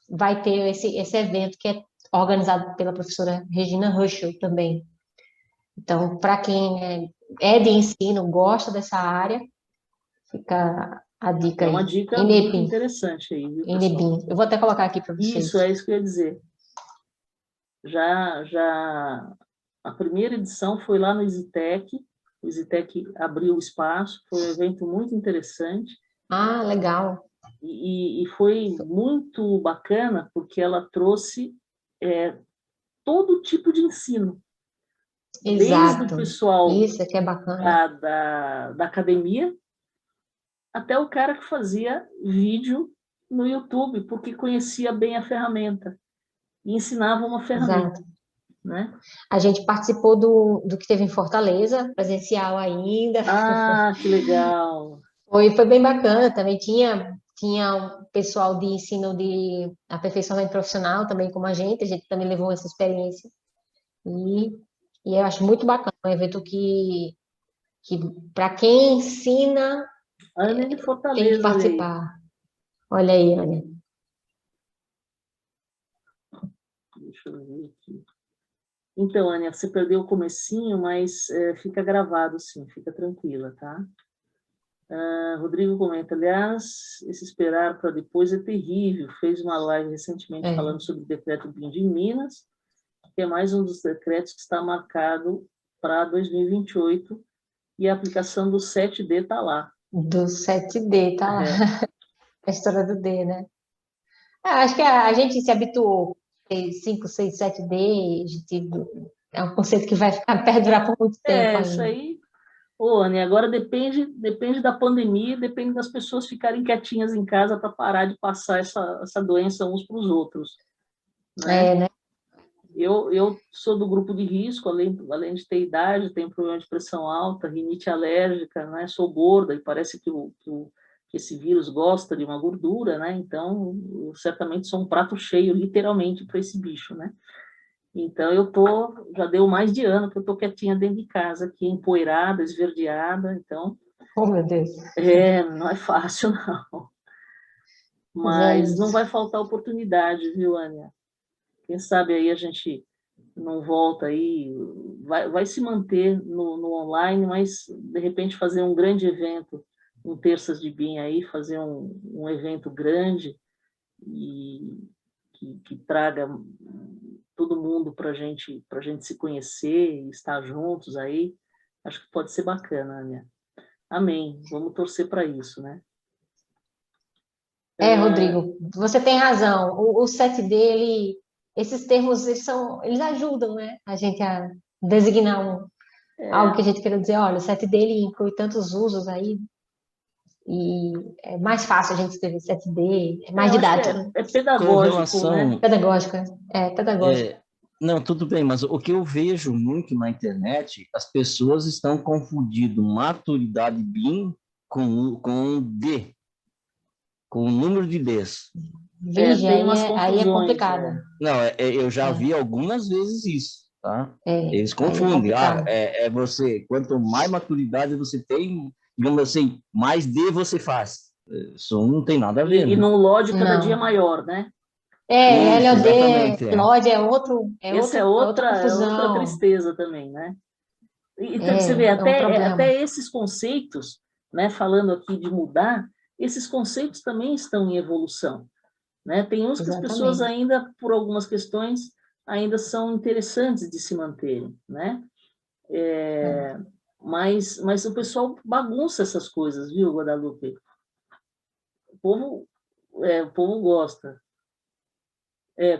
vai ter esse evento que é organizado pela professora Regina Ruschel também. Então, para quem é de ensino, gosta dessa área, fica a dica É aí. uma dica muito Enebim, interessante aí, viu, pessoal? Enebim. Eu vou até colocar aqui para vocês. Isso, é isso que eu ia dizer. A primeira edição foi lá no EasyTech, o EasyTech abriu o espaço, foi um evento muito interessante. Ah, legal. E foi muito bacana, porque ela trouxe todo tipo de ensino. Desde Exato. o pessoal Isso aqui é bacana. da academia, até o cara que fazia vídeo no YouTube, porque conhecia bem a ferramenta e ensinava uma ferramenta. Exato. Né? A gente participou do que teve em Fortaleza, presencial ainda. Ah, que legal! Foi bem bacana, também tinha um pessoal de ensino de aperfeiçoamento profissional também como a gente também levou essa experiência. E eu acho muito bacana, um evento que para quem ensina, Ana de tem que Fortaleza, participar. Olha aí, Ana. deixa eu ver aqui. Então, Ania, você perdeu o comecinho, mas fica gravado, sim, fica tranquila, tá? Rodrigo comenta, aliás, esse esperar para depois é terrível. Fez uma live recentemente falando sobre o decreto BIM de Minas, que é mais um dos decretos que está marcado para 2028, e a aplicação do 7D está lá. Do 7D, tá lá. A história do D, né? Acho que a gente se habituou. 5, 6, 7D, é um conceito que vai perdurar por muito tempo Isso ainda. aí. Ô, Anny, agora depende da pandemia, depende das pessoas ficarem quietinhas em casa para parar de passar essa doença uns para os outros. Né? Né? Eu sou do grupo de risco, além de ter idade, tenho problema de pressão alta, rinite alérgica, né? Sou gorda e parece que esse vírus gosta de uma gordura, né? Então, eu certamente sou um prato cheio, literalmente, para esse bicho, né? Então, já deu mais de ano que eu estou quietinha dentro de casa, aqui, empoeirada, esverdeada, então, Oh, meu Deus. não é fácil, não. Mas Mas não vai faltar oportunidade, viu, Ania? Quem sabe aí a gente não volta aí, vai se manter no online, mas, de repente, fazer um grande evento, um Terças de BIM aí, fazer um evento grande e que traga todo mundo para a gente se conhecer e estar juntos aí, acho que pode ser bacana, Ania. Amém. Vamos torcer para isso, né? Rodrigo, você tem razão. O 7D, esses termos, eles ajudam, né, a gente a designar algo que a gente queira dizer, olha, o 7D ele inclui tantos usos aí, e é mais fácil a gente escrever 7D, é mais Eu acho que didático. é Com pedagógico, né? relação... Pedagógico, pedagógico. Não, tudo bem, mas o que eu vejo muito na internet, as pessoas estão confundindo maturidade BIM com D, com o número de Ds. Vixe, Tem umas aí é confusões. complicado. Não, eu já vi algumas vezes isso, tá? Eles Aí é confundem. complicado. Você, quanto mais maturidade você tem, digamos assim, mais D você faz. Isso não tem nada a ver, E né? num LOD cada dia Não. maior, né? Isso, LOD, exatamente. LOD é Essa outra é outra confusão. tristeza também, né? Então, você vê, É um problema. até esses conceitos, né, falando aqui de mudar, esses conceitos também estão em evolução, né? Tem uns que as pessoas Exatamente. ainda, por algumas questões, ainda são interessantes de se manterem, né? Mas o pessoal bagunça essas coisas, viu, Guadalupe? O povo gosta.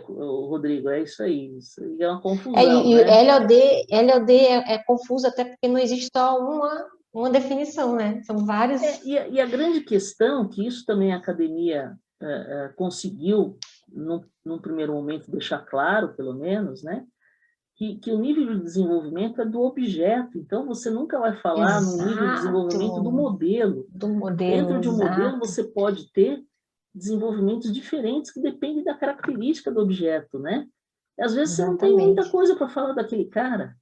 O Rodrigo, é isso aí. Isso aí é uma confusão, E né? LOD é confuso até porque não existe só uma definição, né? São vários. E a grande questão, que isso também a academia conseguiu, num primeiro momento, deixar claro, pelo menos, né? Que o nível de desenvolvimento é do objeto. Então, você nunca vai falar no nível de desenvolvimento do Exato. modelo. Do modelo, Dentro de um modelo, exato. você pode ter desenvolvimentos diferentes que dependem da característica do objeto, né? E, às vezes, você não tem muita Exatamente. coisa para falar daquele cara,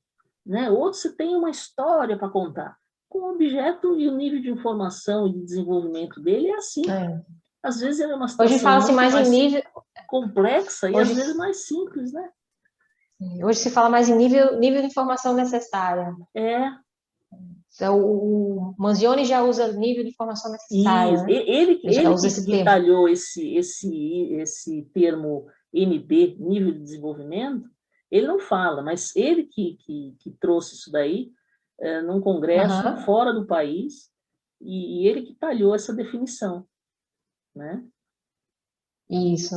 né? Outro, você tem uma história para contar. Com o objeto e o nível de informação e de desenvolvimento dele é assim. Às vezes, é uma Hoje situação fala-se muito mais em mais nível. complexa e, às Hoje, vezes, mais simples, né? hoje se fala mais em nível de informação necessária. É, Então, o Manzioni já usa nível de informação necessária, isso. né? Ele já Ele usa esse que termo. talhou esse termo ND, nível de desenvolvimento, ele não fala, mas ele que trouxe isso daí num congresso Aham, fora do país, e ele que talhou essa definição, né? isso.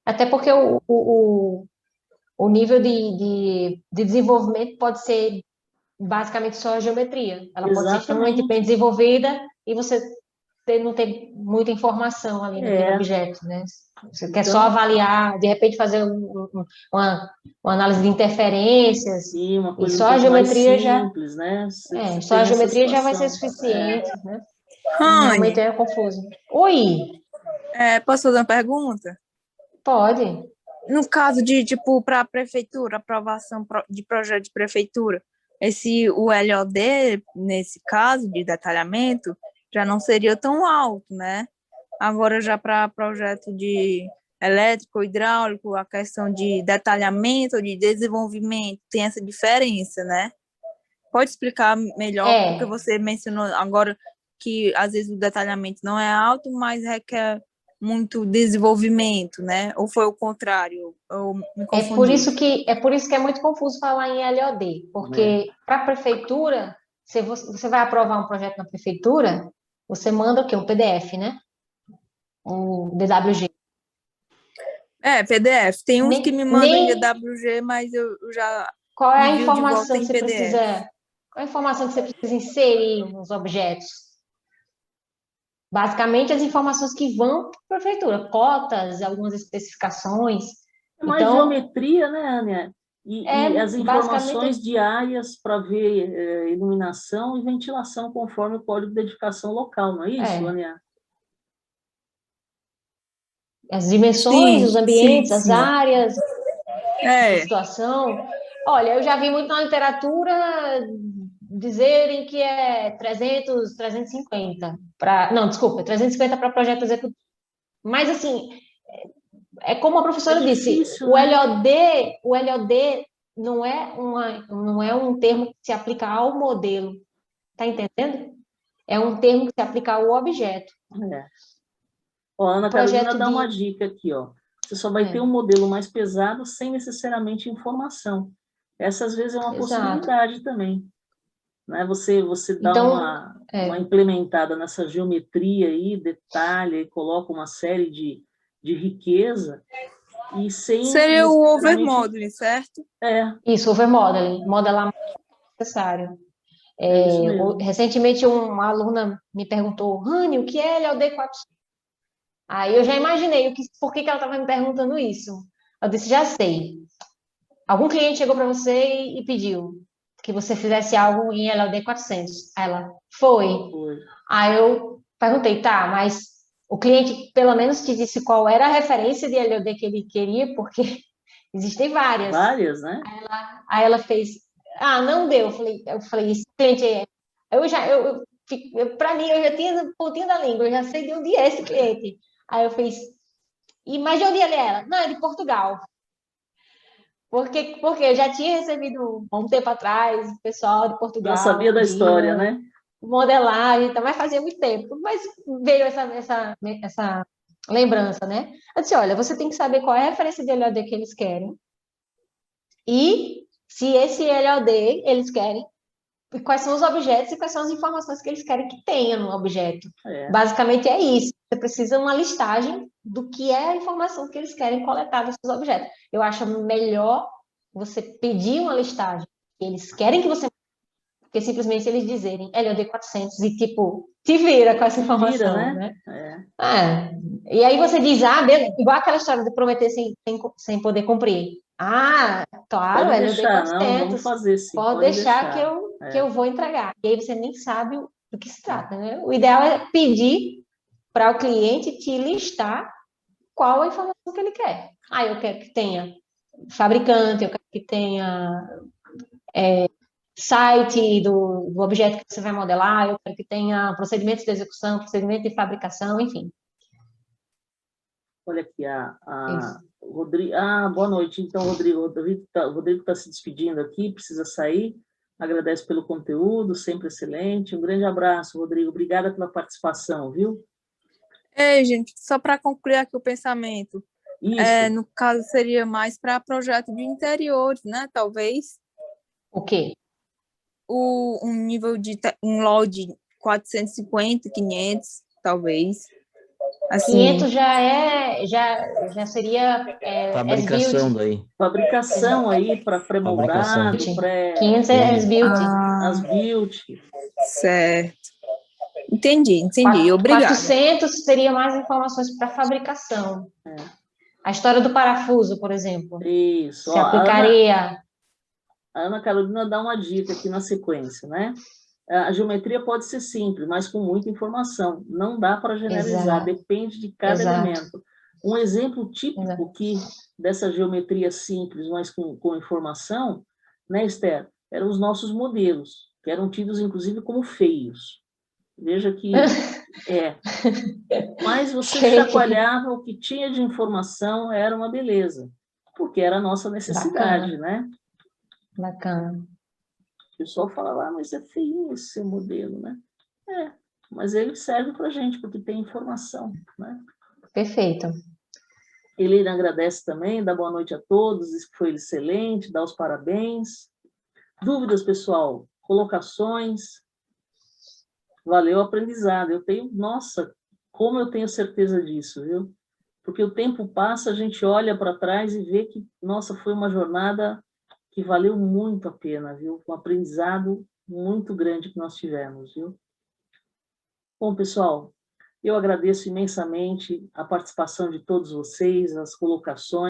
Até porque o nível de desenvolvimento pode ser basicamente só a geometria. Ela pode ser extremamente bem Exatamente. desenvolvida e você não ter muita informação ali naquele É. objeto, né? Você quer só Então, avaliar, de repente fazer uma análise de interferências sim, uma e coisa um pouco mais simples, né? Você só a tem essa geometria já vai ser situação. suficiente, né? Realmente Rani, é confuso. Oi, posso fazer uma pergunta? pode. No caso de, tipo, para a prefeitura, aprovação de projeto de prefeitura, o LOD, nesse caso de detalhamento, já não seria tão alto, né? Agora, já para projeto de elétrico, hidráulico, a questão de detalhamento, de desenvolvimento, tem essa diferença, né? Pode explicar melhor, porque É, você mencionou agora que às vezes o detalhamento não é alto, mas requer muito desenvolvimento, né? Ou foi o contrário? Eu me confundi. é por isso que é muito confuso falar em LOD, Né? porque para a prefeitura, se você vai aprovar um projeto na prefeitura, você manda o quê? Um PDF, né? Um DWG. PDF. Tem uns que me mandam em Nem DWG, mas eu já qual é a envio de volta informação que em você PDF. precisa, qual é a informação que você precisa inserir nos objetos? Basicamente, as informações que vão para a prefeitura, cotas, algumas especificações. É mais Então, geometria, né, Ania? E as informações basicamente, diárias para ver iluminação e ventilação conforme o código de edificação local, não é isso, Ania? as dimensões, Sim, os sim, ambientes, as sim. áreas, a É, situação. Olha, eu já vi muito na literatura dizerem que é 300, 350 para... Não, desculpa, 350 para projeto executivo. Mas, assim, é como a professora disse, difícil, né? O LOD não é um termo que se aplica ao modelo, tá entendendo? É um termo que se aplica ao objeto. É. Ó, a O Ana Carolina projeto dá uma de... dica aqui, ó. Você só vai ter um modelo mais pesado sem necessariamente informação. Essa, às vezes, é uma Exato. possibilidade também, né? Você dá Então, uma implementada nessa geometria aí, detalha e coloca uma série de riqueza e sem seria o necessariamente... overmodeling, certo? isso, overmodeling, modelar necessário. É isso mesmo. Recentemente, uma aluna me perguntou, Rani, o que é LOD 400? Aí eu já imaginei por que ela estava me perguntando isso. Eu disse, já sei. Algum cliente chegou para você e pediu que você fizesse algo em LOD 400. Aí ela, foi. Foi. Aí eu perguntei, tá, mas o cliente pelo menos te disse qual era a referência de LOD que ele queria, porque existem várias. Várias, né? Aí ela fez, não deu. Eu falei, esse cliente é. Para mim, eu já tinha no pontinho da língua, eu já sei de onde é esse cliente. Aí eu fiz, mas de onde ele era? Não, é de Portugal. Porque eu já tinha recebido há um tempo atrás, o pessoal de Já Portugal sabia da história, pedindo né? modelagem, mas fazia muito tempo. Mas veio essa lembrança, né? Eu disse, olha, você tem que saber qual é a referência de LOD que eles querem e se esse LOD eles querem, e quais são os objetos e quais são as informações que eles querem que tenha no objeto. Basicamente é isso. Você precisa de uma listagem do que é a informação que eles querem coletar desses objetos. Eu acho melhor você pedir uma listagem que eles querem que você... Porque simplesmente eles dizerem LOD 400 e, tipo, te vira com essa informação, Vira, né? né? E aí você diz, beleza, igual aquela história de prometer sem poder cumprir. Claro, Pode LOD deixar, não, 400. vamos fazer sim, Pode deixar que eu vou entregar. E aí você nem sabe do que se trata, né? O ideal é pedir para o cliente te listar qual a informação que ele quer. Eu quero que tenha fabricante, eu quero que tenha site do objeto que você vai modelar, eu quero que tenha procedimentos de execução, procedimento de fabricação, enfim. Olha aqui, Rodrigo. Boa noite. Então, Rodrigo está se despedindo aqui, precisa sair. Agradece pelo conteúdo, sempre excelente. Um grande abraço, Rodrigo. Obrigada pela participação, viu? Gente, só para concluir aqui o pensamento. Isso. No caso, seria mais para projeto de interiores, né? Talvez. O quê? Um nível de um LOD de 450, 500, talvez. Assim, 500 já seria Fabricação daí. Fabricação aí para pré-moldado, 500 é as-built. As built. Certo. Entendi. Obrigada. 400 seria mais informações para fabricação. A história do parafuso, por exemplo. Isso. Se aplicaria... A Ana Carolina dá uma dica aqui na sequência, né? A geometria pode ser simples, mas com muita informação. Não dá para generalizar, depende de cada elemento. Um exemplo típico dessa geometria simples, mas com informação, né, Esther? Eram os nossos modelos, que eram tidos, inclusive, como feios. Veja que mas você chacoalhava o que tinha de informação, era uma beleza, porque era a nossa necessidade, né? Bacana. O pessoal fala, mas é feio esse seu modelo, né? Mas ele serve para a gente, porque tem informação, né? Perfeito. Ele agradece também, dá boa noite a todos, diz que foi excelente, dá os parabéns. Dúvidas, pessoal? Colocações? Valeu o aprendizado. Nossa, como eu tenho certeza disso, viu? Porque o tempo passa, a gente olha para trás e vê que, nossa, foi uma jornada que valeu muito a pena, viu? Um aprendizado muito grande que nós tivemos, viu? Bom, pessoal, eu agradeço imensamente a participação de todos vocês, as colocações.